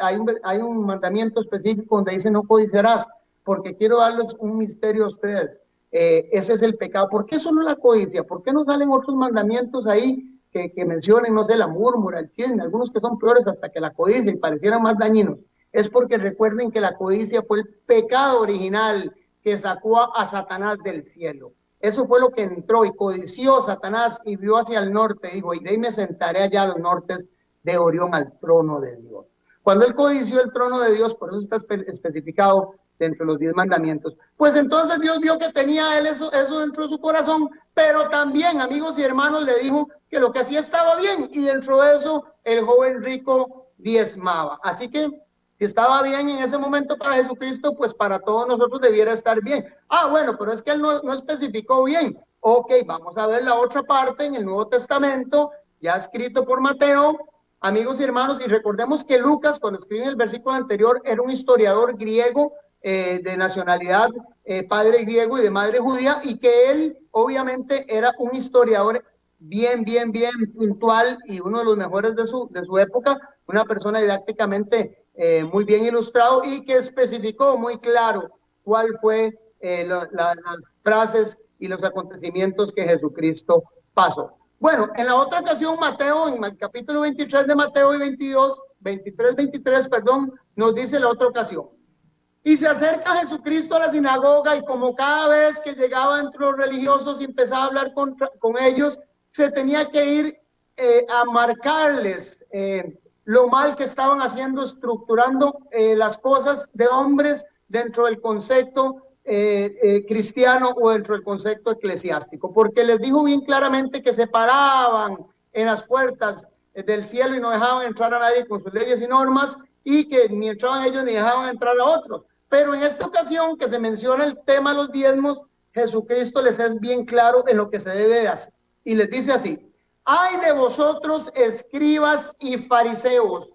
hay un mandamiento específico donde dice no codiciarás, porque quiero darles un misterio a ustedes. Ese es el pecado. ¿Por qué solo la codicia? ¿Por qué no salen otros mandamientos ahí que mencionen, no sé, la murmura, el chisme, algunos que son peores hasta que la codicia y parecieran más dañinos? Es porque recuerden que la codicia fue el pecado original que sacó a Satanás del cielo. Eso fue lo que entró y codició Satanás y vio hacia el norte, dijo, y de ahí me sentaré allá a los nortes de Orión al trono de Dios. Cuando él codició el trono de Dios, por eso está especificado dentro de los 10 mandamientos, pues entonces Dios vio que tenía él eso dentro de su corazón, pero también, amigos y hermanos, le dijo que lo que hacía estaba bien, y dentro de eso el joven rico diezmaba. Así que si estaba bien en ese momento para Jesucristo, pues para todos nosotros debiera estar bien. Bueno, pero es que él no especificó bien. Ok, vamos a ver la otra parte en el Nuevo Testamento, ya escrito por Mateo, amigos y hermanos, y recordemos que Lucas, cuando escribe en el versículo anterior, era un historiador griego de nacionalidad, padre griego y de madre judía, y que él obviamente era un historiador bien puntual y uno de los mejores de su época, una persona didácticamente muy bien ilustrado y que especificó muy claro cuál fue las frases y los acontecimientos que Jesucristo pasó. Bueno, en la otra ocasión, Mateo, en el capítulo 23 de Mateo y 23, perdón, nos dice la otra ocasión. Y se acerca Jesucristo a la sinagoga y como cada vez que llegaba entre los religiosos y empezaba a hablar con ellos, se tenía que ir a marcarles lo mal que estaban haciendo, estructurando las cosas de hombres dentro del concepto cristiano o dentro del concepto eclesiástico, porque les dijo bien claramente que se paraban en las puertas del cielo y no dejaban entrar a nadie con sus leyes y normas, y que ni entraban ellos ni dejaban entrar a otros. Pero en esta ocasión que se menciona el tema de los diezmos, Jesucristo les es bien claro en lo que se debe de hacer. Y les dice así: ay de vosotros, escribas y fariseos,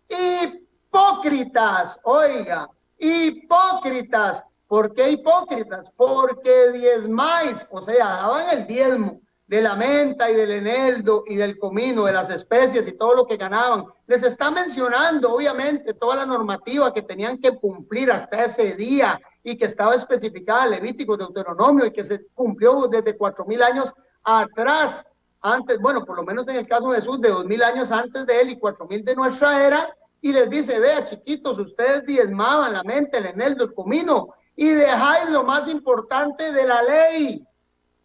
hipócritas, oiga, hipócritas. ¿Por qué hipócritas? Porque diezmáis, o sea, daban el diezmo de la menta y del eneldo y del comino, de las especies y todo lo que ganaban. Les está mencionando, obviamente, toda la normativa que tenían que cumplir hasta ese día y que estaba especificada en Levítico, Deuteronomio, y que se cumplió desde 4,000 años atrás. Antes, bueno, por lo menos en el caso de Jesús, de 2,000 años antes de él y 4,000 de nuestra era, y les dice: vea, chiquitos, ustedes diezmaban la menta, el eneldo, el comino, y dejáis lo más importante de la ley,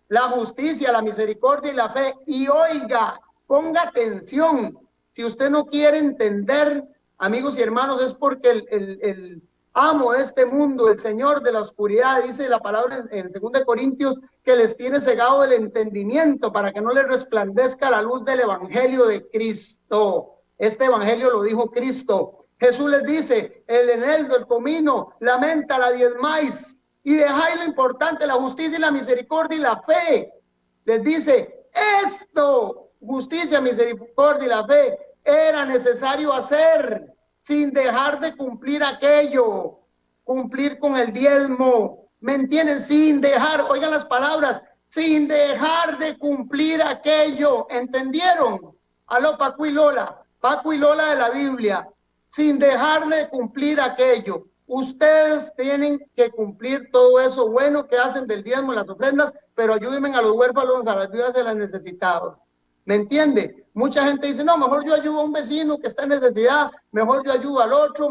la justicia, la misericordia y la fe. Y oiga, ponga atención, si usted no quiere entender, amigos y hermanos, es porque el amo de este mundo, el señor de la oscuridad, dice la palabra en 2 Corintios, que les tiene cegado el entendimiento para que no les resplandezca la luz del evangelio de Cristo. Este evangelio lo dijo Cristo. Jesús les dice: el eneldo, el comino, la menta, la diezmáis y dejáis lo importante, la justicia y la misericordia y la fe. Les dice: esto, justicia, misericordia y la fe, era necesario hacer sin dejar de cumplir aquello, cumplir con el diezmo. ¿Me entienden? Sin dejar, oigan las palabras, sin dejar de cumplir aquello. ¿Entendieron? Aló, Paco y Lola de la Biblia. Sin dejar de cumplir aquello. Ustedes tienen que cumplir todo eso bueno que hacen del diezmo, las ofrendas, pero ayúdenme a los huérfanos, a las viudas y a las necesitados. ¿Me entiende? Mucha gente dice: no, mejor yo ayudo a un vecino que está en necesidad, mejor yo ayudo al otro,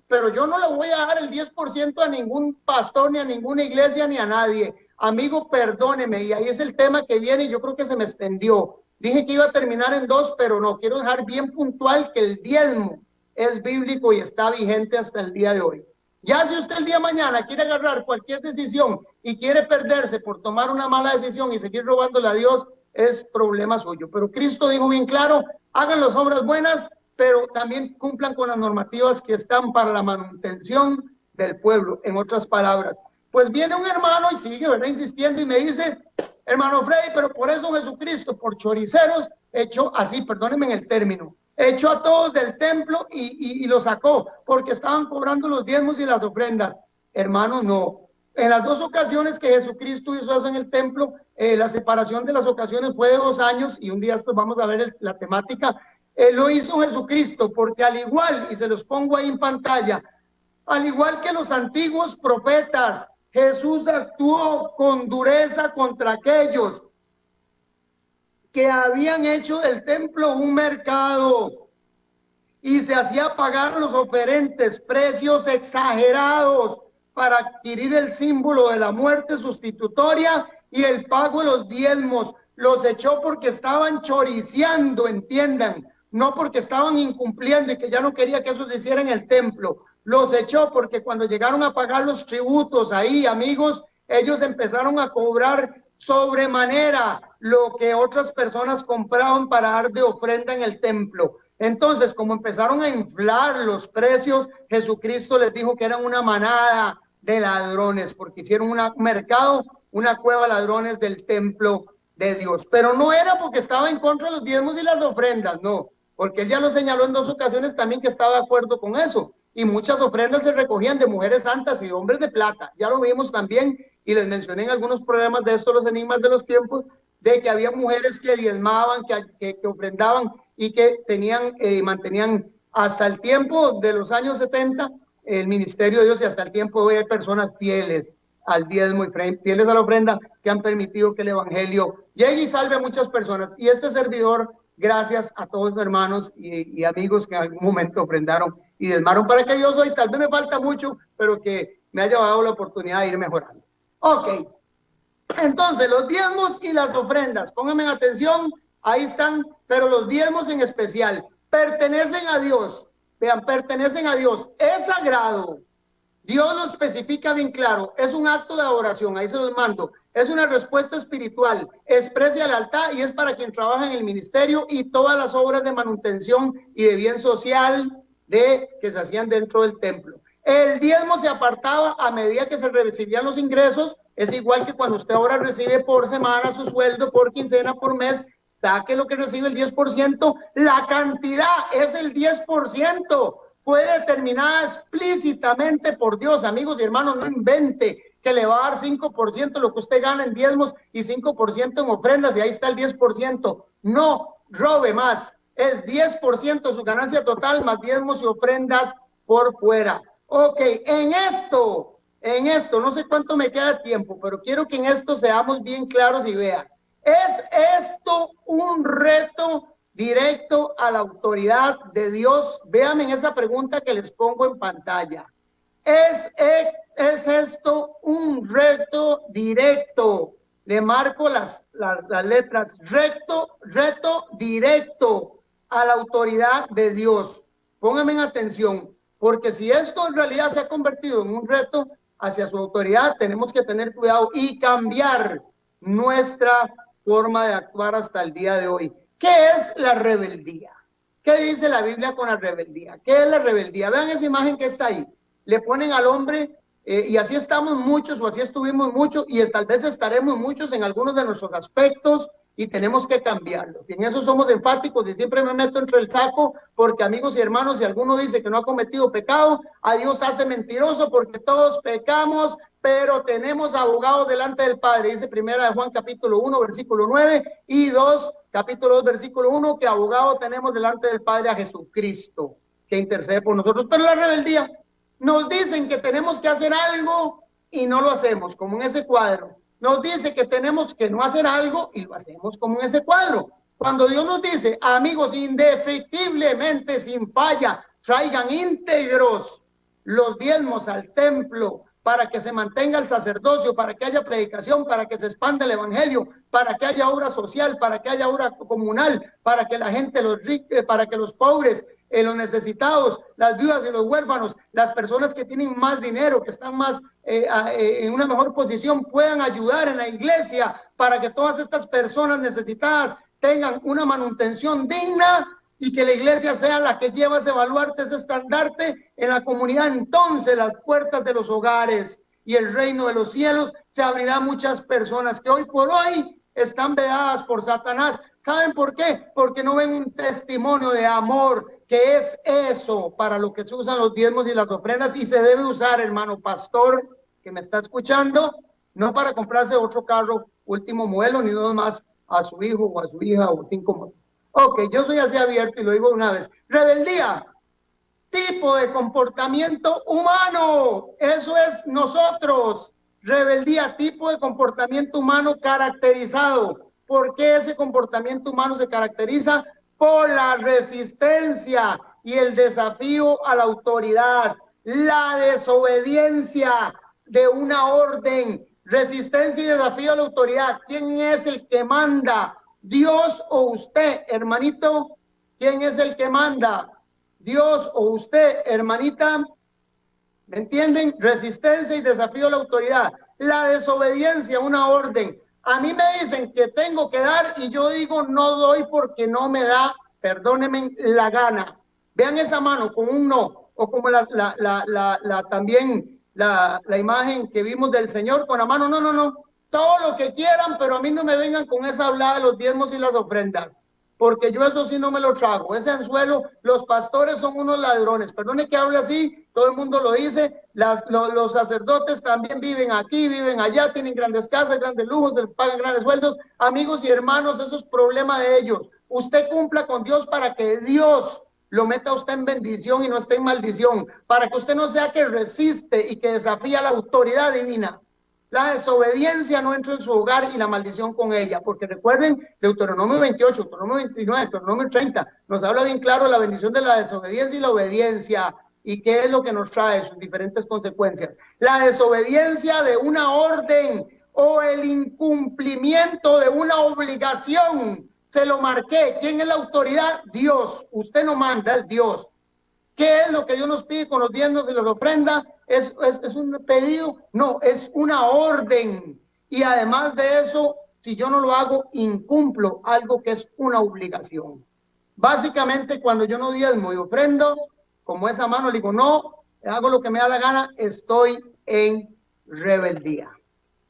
pero yo no le voy a dar el 10% a ningún pastor, ni a ninguna iglesia, ni a nadie. Amigo, perdóneme, y ahí es el tema que viene, y yo creo que se me extendió. Dije que iba a terminar en 2, pero no, quiero dejar bien puntual que el diezmo es bíblico y está vigente hasta el día de hoy. Ya si usted el día de mañana quiere agarrar cualquier decisión y quiere perderse por tomar una mala decisión y seguir robándole a Dios, es problema suyo. Pero Cristo dijo bien claro: hagan las obras buenas, pero también cumplan con las normativas que están para la manutención del pueblo. En otras palabras, pues viene un hermano y sigue, ¿verdad?, insistiendo y me dice: hermano Freddy, pero por eso Jesucristo, por choriceros, echó, así, perdónenme en el término, echó a todos del templo y los sacó porque estaban cobrando los diezmos y las ofrendas. Hermano, no. En las 2 ocasiones que Jesucristo hizo eso en el templo, la separación de las ocasiones fue de 2 años, y un día después vamos a ver la temática. Lo hizo Jesucristo porque, al igual, y se los pongo ahí en pantalla, al igual que los antiguos profetas, Jesús actuó con dureza contra aquellos que habían hecho del templo un mercado y se hacía pagar los oferentes precios exagerados para adquirir el símbolo de la muerte sustitutoria y el pago de los diezmos. Los echó porque estaban choriceando, entiendan, no porque estaban incumpliendo y que ya no quería que eso se hiciera en el templo. Los echó porque cuando llegaron a pagar los tributos ahí, amigos, ellos empezaron a cobrar sobremanera lo que otras personas compraban para dar de ofrenda en el templo. Entonces, como empezaron a inflar los precios, Jesucristo les dijo que eran una manada de ladrones, porque hicieron un mercado, una cueva de ladrones del templo de Dios. Pero no era porque estaba en contra de los diezmos y las ofrendas, no, porque él ya lo señaló en 2 ocasiones también que estaba de acuerdo con eso. Y muchas ofrendas se recogían de mujeres santas y de hombres de plata. Ya lo vimos también y les mencioné en algunos programas de esto, los enigmas de los tiempos, de que había mujeres que diezmaban, que ofrendaban y que mantenían hasta el tiempo de los años 70 el ministerio de Dios, y hasta el tiempo de hoy hay personas fieles al diezmo y fieles a la ofrenda que han permitido que el evangelio llegue y salve a muchas personas. Y este servidor, gracias a todos los hermanos y amigos que en algún momento ofrendaron y diezmaron para que yo soy, tal vez me falta mucho, pero que me haya dado la oportunidad de ir mejorando. Ok, entonces los diezmos y las ofrendas, pónganme atención, ahí están, pero los diezmos en especial pertenecen a Dios. Vean, pertenecen a Dios, es sagrado. Dios lo especifica bien claro, es un acto de adoración, ahí se los mando, es una respuesta espiritual, expresa lealtad y es para quien trabaja en el ministerio y todas las obras de manutención y de bien social que se hacían dentro del templo. El diezmo se apartaba a medida que se recibían los ingresos, es igual que cuando usted ahora recibe por semana su sueldo, por quincena, por mes, saque lo que recibe el 10%, la cantidad es el 10%. Fue determinada explícitamente por Dios, amigos y hermanos, no invente que le va a dar 5% lo que usted gana en diezmos y 5% en ofrendas y ahí está el 10%. No robe más, es 10% su ganancia total más diezmos y ofrendas por fuera. Ok, en esto, no sé cuánto me queda tiempo, pero quiero que en esto seamos bien claros y vean. ¿Es esto un reto directo a la autoridad de Dios? Véanme en esa pregunta que les pongo en pantalla. ¿Es esto un reto directo? Le marco las letras. Reto directo a la autoridad de Dios. Pónganme en atención, porque si esto en realidad se ha convertido en un reto hacia su autoridad, tenemos que tener cuidado y cambiar nuestra forma de actuar hasta el día de hoy. ¿Qué es la rebeldía? ¿Qué dice la Biblia con la rebeldía? ¿Qué es la rebeldía? Vean esa imagen que está ahí. Le ponen al hombre, y así estamos muchos, o así estuvimos muchos, y tal vez estaremos muchos en algunos de nuestros aspectos, y tenemos que cambiarlo. Y en eso somos enfáticos, y siempre me meto entre el saco, porque amigos y hermanos, si alguno dice que no ha cometido pecado, a Dios hace mentiroso, porque todos pecamos, pero tenemos abogados delante del Padre. Dice primera de Juan capítulo 1, versículo 9, y 2, capítulo 2, versículo 1, que abogado tenemos delante del Padre a Jesucristo, que intercede por nosotros. Pero la rebeldía, nos dicen que tenemos que hacer algo y no lo hacemos, como en ese cuadro. Nos dice que tenemos que no hacer algo y lo hacemos como en ese cuadro. Cuando Dios nos dice, amigos, indefectiblemente, sin falla, traigan íntegros los diezmos al templo para que se mantenga el sacerdocio, para que haya predicación, para que se expanda el evangelio, para que haya obra social, para que haya obra comunal, para que la gente, los ricos, para que los pobres, los necesitados, las viudas y los huérfanos, las personas que tienen más dinero, que están más en una mejor posición, puedan ayudar en la iglesia para que todas estas personas necesitadas tengan una manutención digna y que la iglesia sea la que lleva ese baluarte, ese estandarte en la comunidad. Entonces las puertas de los hogares y el reino de los cielos se abrirá a muchas personas que hoy por hoy están vedadas por Satanás. ¿Saben por qué? Porque no ven un testimonio de amor, que es eso para lo que se usan los diezmos y las ofrendas, y se debe usar, hermano pastor que me está escuchando, no para comprarse otro carro último modelo, ni dos más a su hijo o a su hija o 5 más. Ok, yo soy así abierto y lo digo una vez. Rebeldía, tipo de comportamiento humano, eso es nosotros. Rebeldía, tipo de comportamiento humano caracterizado. ¿Por qué ese comportamiento humano se caracteriza? Por la resistencia y el desafío a la autoridad, la desobediencia de una orden, resistencia y desafío a la autoridad. ¿Quién es el que manda? ¿Dios o usted, hermanito? ¿Quién es el que manda? ¿Dios o usted, hermanita? ¿Me entienden? Resistencia y desafío a la autoridad. La desobediencia a una orden. A mí me dicen que tengo que dar y yo digo no doy porque no me da, perdónenme, la gana. Vean esa mano con un no, o como también la imagen que vimos del Señor con la mano, no. todo lo que quieran, pero a mí no me vengan con esa hablada de los diezmos y las ofrendas, porque yo eso sí no me lo trago. Ese anzuelo, los pastores son unos ladrones. Perdone que hable así, todo el mundo lo dice. Los sacerdotes también viven aquí, viven allá, tienen grandes casas, grandes lujos, les pagan grandes sueldos. Amigos y hermanos, eso es problema de ellos. Usted cumpla con Dios para que Dios lo meta a usted en bendición y no esté en maldición, para que usted no sea que resiste y que desafía la autoridad divina. La desobediencia no entra en su hogar y la maldición con ella, porque recuerden, Deuteronomio 28, Deuteronomio 29, Deuteronomio 30, nos habla bien claro la bendición de la desobediencia y la obediencia, y qué es lo que nos trae sus diferentes consecuencias. La desobediencia de una orden o el incumplimiento de una obligación, se lo marqué. ¿Quién es la autoridad? Dios. Usted no manda, es Dios. ¿Qué es lo que Dios nos pide con los diezmos y las ofrendas? ¿Es un pedido? No, es una orden. Y además de eso, si yo no lo hago, incumplo algo que es una obligación. Básicamente, cuando yo no diezmo y ofrendo, como esa mano, le digo, no, hago lo que me da la gana, estoy en rebeldía.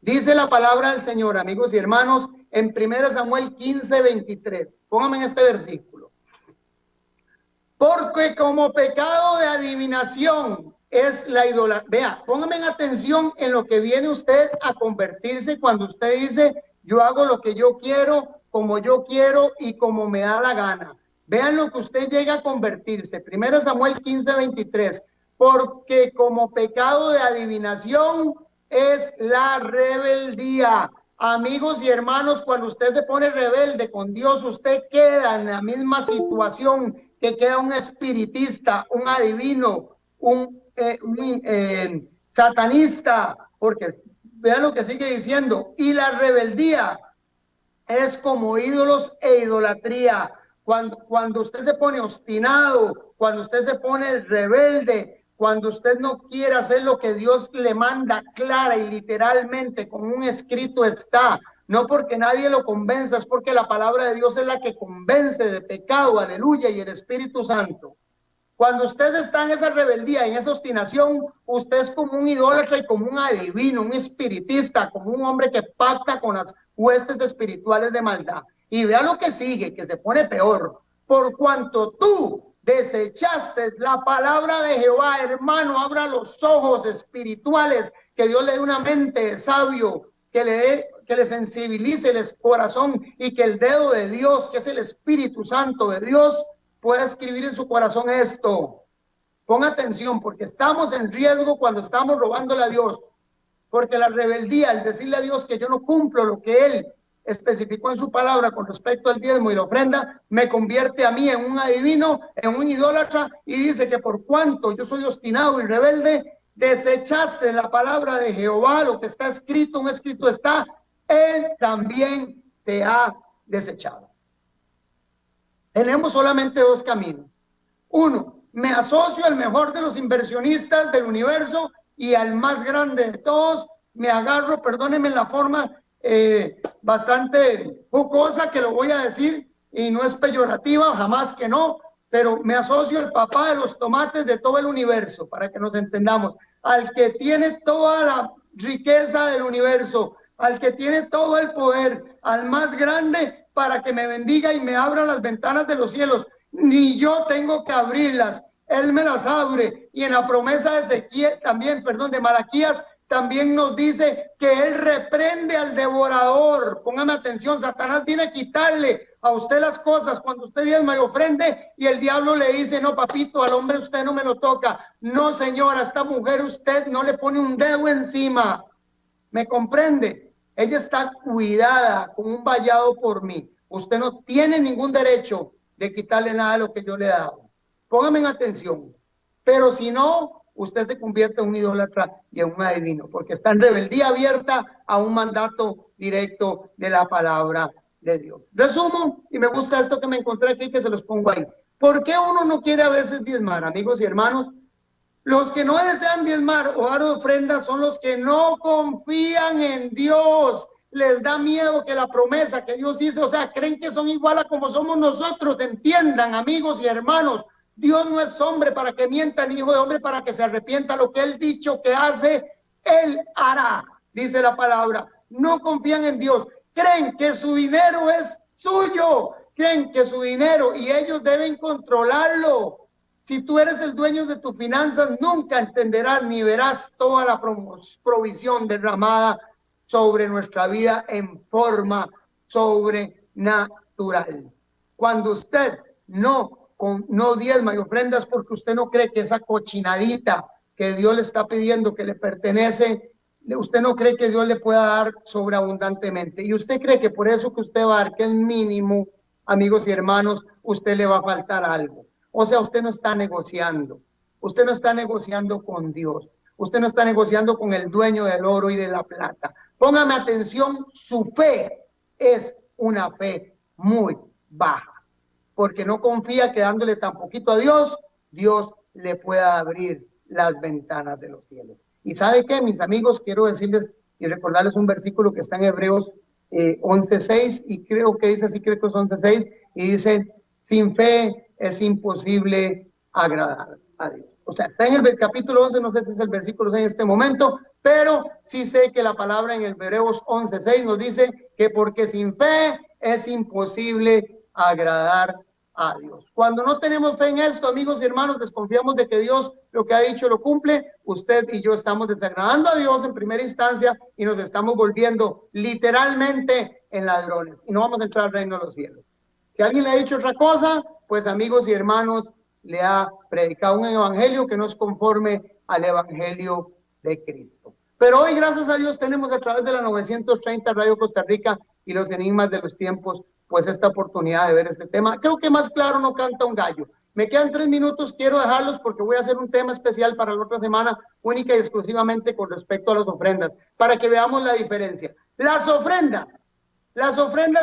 Dice la palabra del Señor, amigos y hermanos, en 1 Samuel 15, 23. Pónganme en este versículo. Porque como pecado de adivinación es la idolatría. Vea, póngame en atención en lo que viene usted a convertirse cuando usted dice, yo hago lo que yo quiero, como yo quiero y como me da la gana. Vean lo que usted llega a convertirse. 1 Samuel 15, 23. Porque como pecado de adivinación es la rebeldía. Amigos y hermanos, cuando usted se pone rebelde con Dios, usted queda en la misma situación que queda un espiritista, un adivino, un satanista, porque vean lo que sigue diciendo. Y la rebeldía es como ídolos e idolatría. Cuando usted se pone obstinado, cuando usted se pone rebelde, cuando usted no quiere hacer lo que Dios le manda clara y literalmente, como un escrito está, no porque nadie lo convenza, es porque la palabra de Dios es la que convence de pecado, aleluya, y el Espíritu Santo. Cuando usted está en esa rebeldía, en esa obstinación, usted es como un idólatra y como un adivino, un espiritista, como un hombre que pacta con las huestes espirituales de maldad. Y vea lo que sigue, que se pone peor. Por cuanto tú desechaste la palabra de Jehová, hermano, abra los ojos espirituales, que Dios le dé una mente de sabio, que le sensibilice el corazón y que el dedo de Dios, que es el Espíritu Santo de Dios, pueda escribir en su corazón esto. Ponga atención, porque estamos en riesgo cuando estamos robándole a Dios. Porque la rebeldía, el decirle a Dios que yo no cumplo lo que Él especificó en su palabra con respecto al diezmo y la ofrenda, me convierte a mí en un adivino, en un idólatra, y dice que por cuanto yo soy obstinado y rebelde, desechaste la palabra de Jehová, lo que está escrito, un escrito está, Él también te ha desechado. Tenemos solamente dos caminos. Uno, me asocio al mejor de los inversionistas del universo y al más grande de todos, me agarro, perdónenme la forma bastante jocosa que lo voy a decir y no es peyorativa, jamás que no, pero me asocio al papá de los tomates de todo el universo, para que nos entendamos, al que tiene toda la riqueza del universo, al que tiene todo el poder, al más grande, para que me bendiga y me abra las ventanas de los cielos. Ni yo tengo que abrirlas, Él me las abre. Y en la promesa de Ezequiel también, perdón, de Malaquías, también nos dice que Él reprende al devorador. Póngame atención, Satanás viene a quitarle a usted las cosas cuando usted diezma y ofrende, y el diablo le dice, no papito, al hombre usted no me lo toca. No señora, a esta mujer usted no le pone un dedo encima. ¿Me comprende? Ella está cuidada con un vallado por mí. Usted no tiene ningún derecho de quitarle nada de lo que yo le he dado. Póngame en atención. Pero si no, usted se convierte en un idólatra y en un adivino, porque está en rebeldía abierta a un mandato directo de la palabra de Dios. Resumo, y me gusta esto que me encontré aquí, que se los pongo ahí. ¿Por qué uno no quiere a veces diezmar, amigos y hermanos? Los que no desean diezmar o dar ofrendas son los que no confían en Dios. Les da miedo que la promesa que Dios hizo, o sea, creen que son igual a como somos nosotros. Entiendan, amigos y hermanos, Dios no es hombre para que mienta, ni hijo de hombre para que se arrepienta. Lo que Él dicho que hace, Él hará, dice la palabra. no confían en Dios, creen que su dinero es suyo, creen que su dinero y ellos deben controlarlo. Si tú eres el dueño de tus finanzas, nunca entenderás ni verás toda la provisión derramada sobre nuestra vida en forma sobrenatural. Cuando usted no diezma y ofrendas porque usted no cree que esa cochinadita que Dios le está pidiendo, que le pertenece, usted no cree que Dios le pueda dar sobreabundantemente. Y usted cree que por eso que usted va a dar, que es mínimo, amigos y hermanos, usted le va a faltar algo. O sea, usted no está negociando. Usted no está negociando con Dios. Usted no está negociando con el dueño del oro y de la plata. Póngame atención, su fe es una fe muy baja, porque no confía que dándole tan poquito a Dios, Dios le pueda abrir las ventanas de los cielos. ¿Y sabe qué, mis amigos? Quiero decirles y recordarles un versículo que está en Hebreos 11:6, y creo que dice así, creo que es 11:6, y dice, sin fe es imposible agradar a Dios. O sea, está en el capítulo 11, no sé si es el versículo 6 en este momento, pero sí sé que la palabra en el Hebreos 11:6 nos dice que porque sin fe es imposible agradar a Dios. Cuando no tenemos fe en esto, amigos y hermanos, desconfiamos de que Dios lo que ha dicho lo cumple. Usted y yo estamos desagradando a Dios en primera instancia y nos estamos volviendo literalmente en ladrones y no vamos a entrar al reino de los cielos. Si alguien le ha dicho otra cosa, pues amigos y hermanos, le ha predicado un evangelio que no es conforme al evangelio de Cristo. Pero hoy, gracias a Dios, tenemos a través de la 930 Radio Costa Rica y los enigmas de los tiempos, pues esta oportunidad de ver este tema. Creo que más claro no canta un gallo. Me quedan 3 minutos, quiero dejarlos porque voy a hacer un tema especial para la otra semana, única y exclusivamente con respecto a las ofrendas, para que veamos la diferencia. Las ofrendas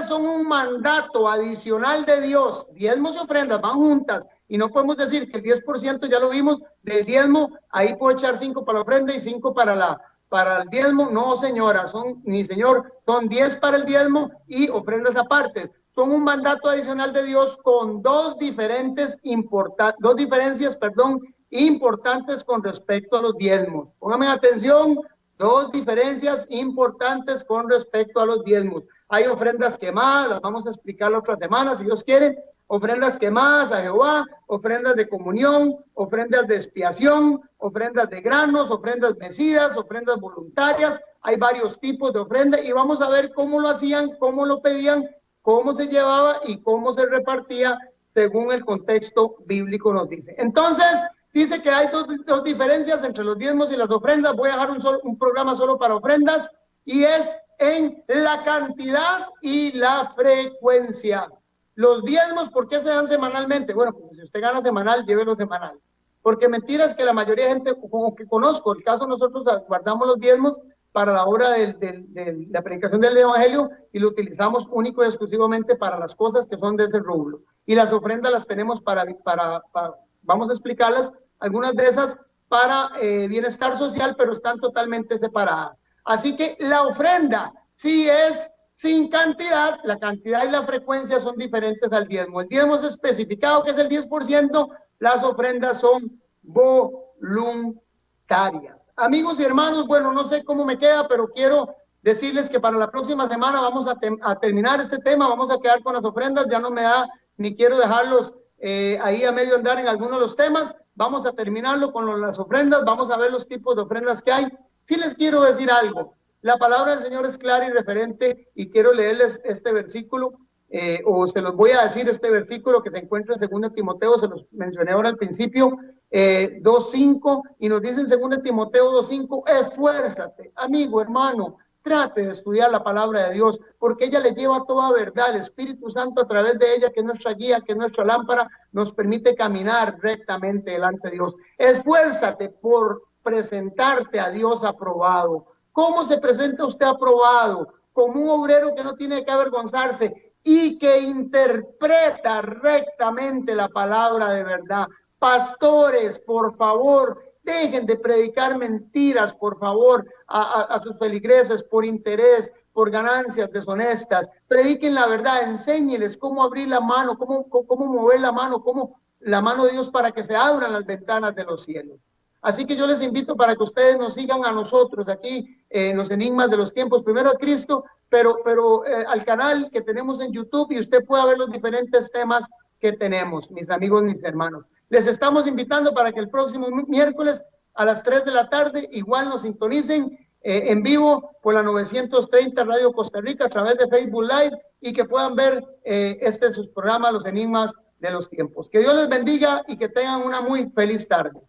son un mandato adicional de Dios. Diezmos y ofrendas van juntas y no podemos decir que el 10%, ya lo vimos, del diezmo, ahí puedo echar 5 para la ofrenda y 5 para el diezmo. No, señora, son 10 para el diezmo y ofrendas aparte. Son un mandato adicional de Dios con dos diferencias, importantes con respecto a los diezmos. Póngame atención, 2 diferencias importantes con respecto a los diezmos. Hay ofrendas quemadas, las vamos a explicar la otra semana, si Dios quiere. Ofrendas quemadas a Jehová, ofrendas de comunión, ofrendas de expiación, ofrendas de granos, ofrendas mecidas, ofrendas voluntarias. Hay varios tipos de ofrendas y vamos a ver cómo lo hacían, cómo lo pedían, cómo se llevaba y cómo se repartía según el contexto bíblico nos dice. Entonces, dice que hay dos diferencias entre los diezmos y las ofrendas. Voy a dejar un programa solo para ofrendas y es en la cantidad y la frecuencia. Los diezmos, ¿por qué se dan semanalmente? Bueno, pues si usted gana semanal, llévelo semanal. Porque mentira es que la mayoría de gente, como que conozco, el caso nosotros guardamos los diezmos para la hora de la predicación del evangelio y lo utilizamos único y exclusivamente para las cosas que son de ese rubro. Y las ofrendas las tenemos para vamos a explicarlas, algunas de esas para bienestar social, pero están totalmente separadas. Así que la ofrenda sí es sin cantidad, la cantidad y la frecuencia son diferentes al diezmo. El diezmo es especificado que es el 10%, las ofrendas son voluntarias. Amigos y hermanos, bueno, no sé cómo me queda, pero quiero decirles que para la próxima semana vamos a terminar este tema, vamos a quedar con las ofrendas, ya no me da ni quiero dejarlos ahí a medio andar en algunos de los temas, vamos a terminarlo con las ofrendas, vamos a ver los tipos de ofrendas que hay. Sí les quiero decir algo. La palabra del Señor es clara y referente y quiero leerles este versículo, o se los voy a decir este versículo que se encuentra en 2 Timoteo, se los mencioné ahora al principio, 2:5, y nos dice en 2 Timoteo 2:5, esfuérzate, amigo, hermano, trate de estudiar la palabra de Dios, porque ella le lleva toda verdad, el Espíritu Santo a través de ella, que es nuestra guía, que es nuestra lámpara, nos permite caminar rectamente delante de Dios. Esfuérzate por presentarte a Dios aprobado. ¿Cómo se presenta usted aprobado? Como un obrero que no tiene que avergonzarse y que interpreta rectamente la palabra de verdad. Pastores, por favor, dejen de predicar mentiras, por favor, a sus feligreses por interés, por ganancias deshonestas. Prediquen la verdad, enséñeles cómo abrir la mano, cómo mover la mano, cómo la mano de Dios para que se abran las ventanas de los cielos. Así que yo les invito para que ustedes nos sigan a nosotros aquí en los Enigmas de los Tiempos, primero a Cristo, pero al canal que tenemos en YouTube, y usted pueda ver los diferentes temas que tenemos, mis amigos, mis hermanos. Les estamos invitando para que el próximo miércoles a las 3 de la tarde igual nos sintonicen en vivo por la 930 Radio Costa Rica a través de Facebook Live, y que puedan ver sus programas, Los Enigmas de los Tiempos. Que Dios les bendiga y que tengan una muy feliz tarde.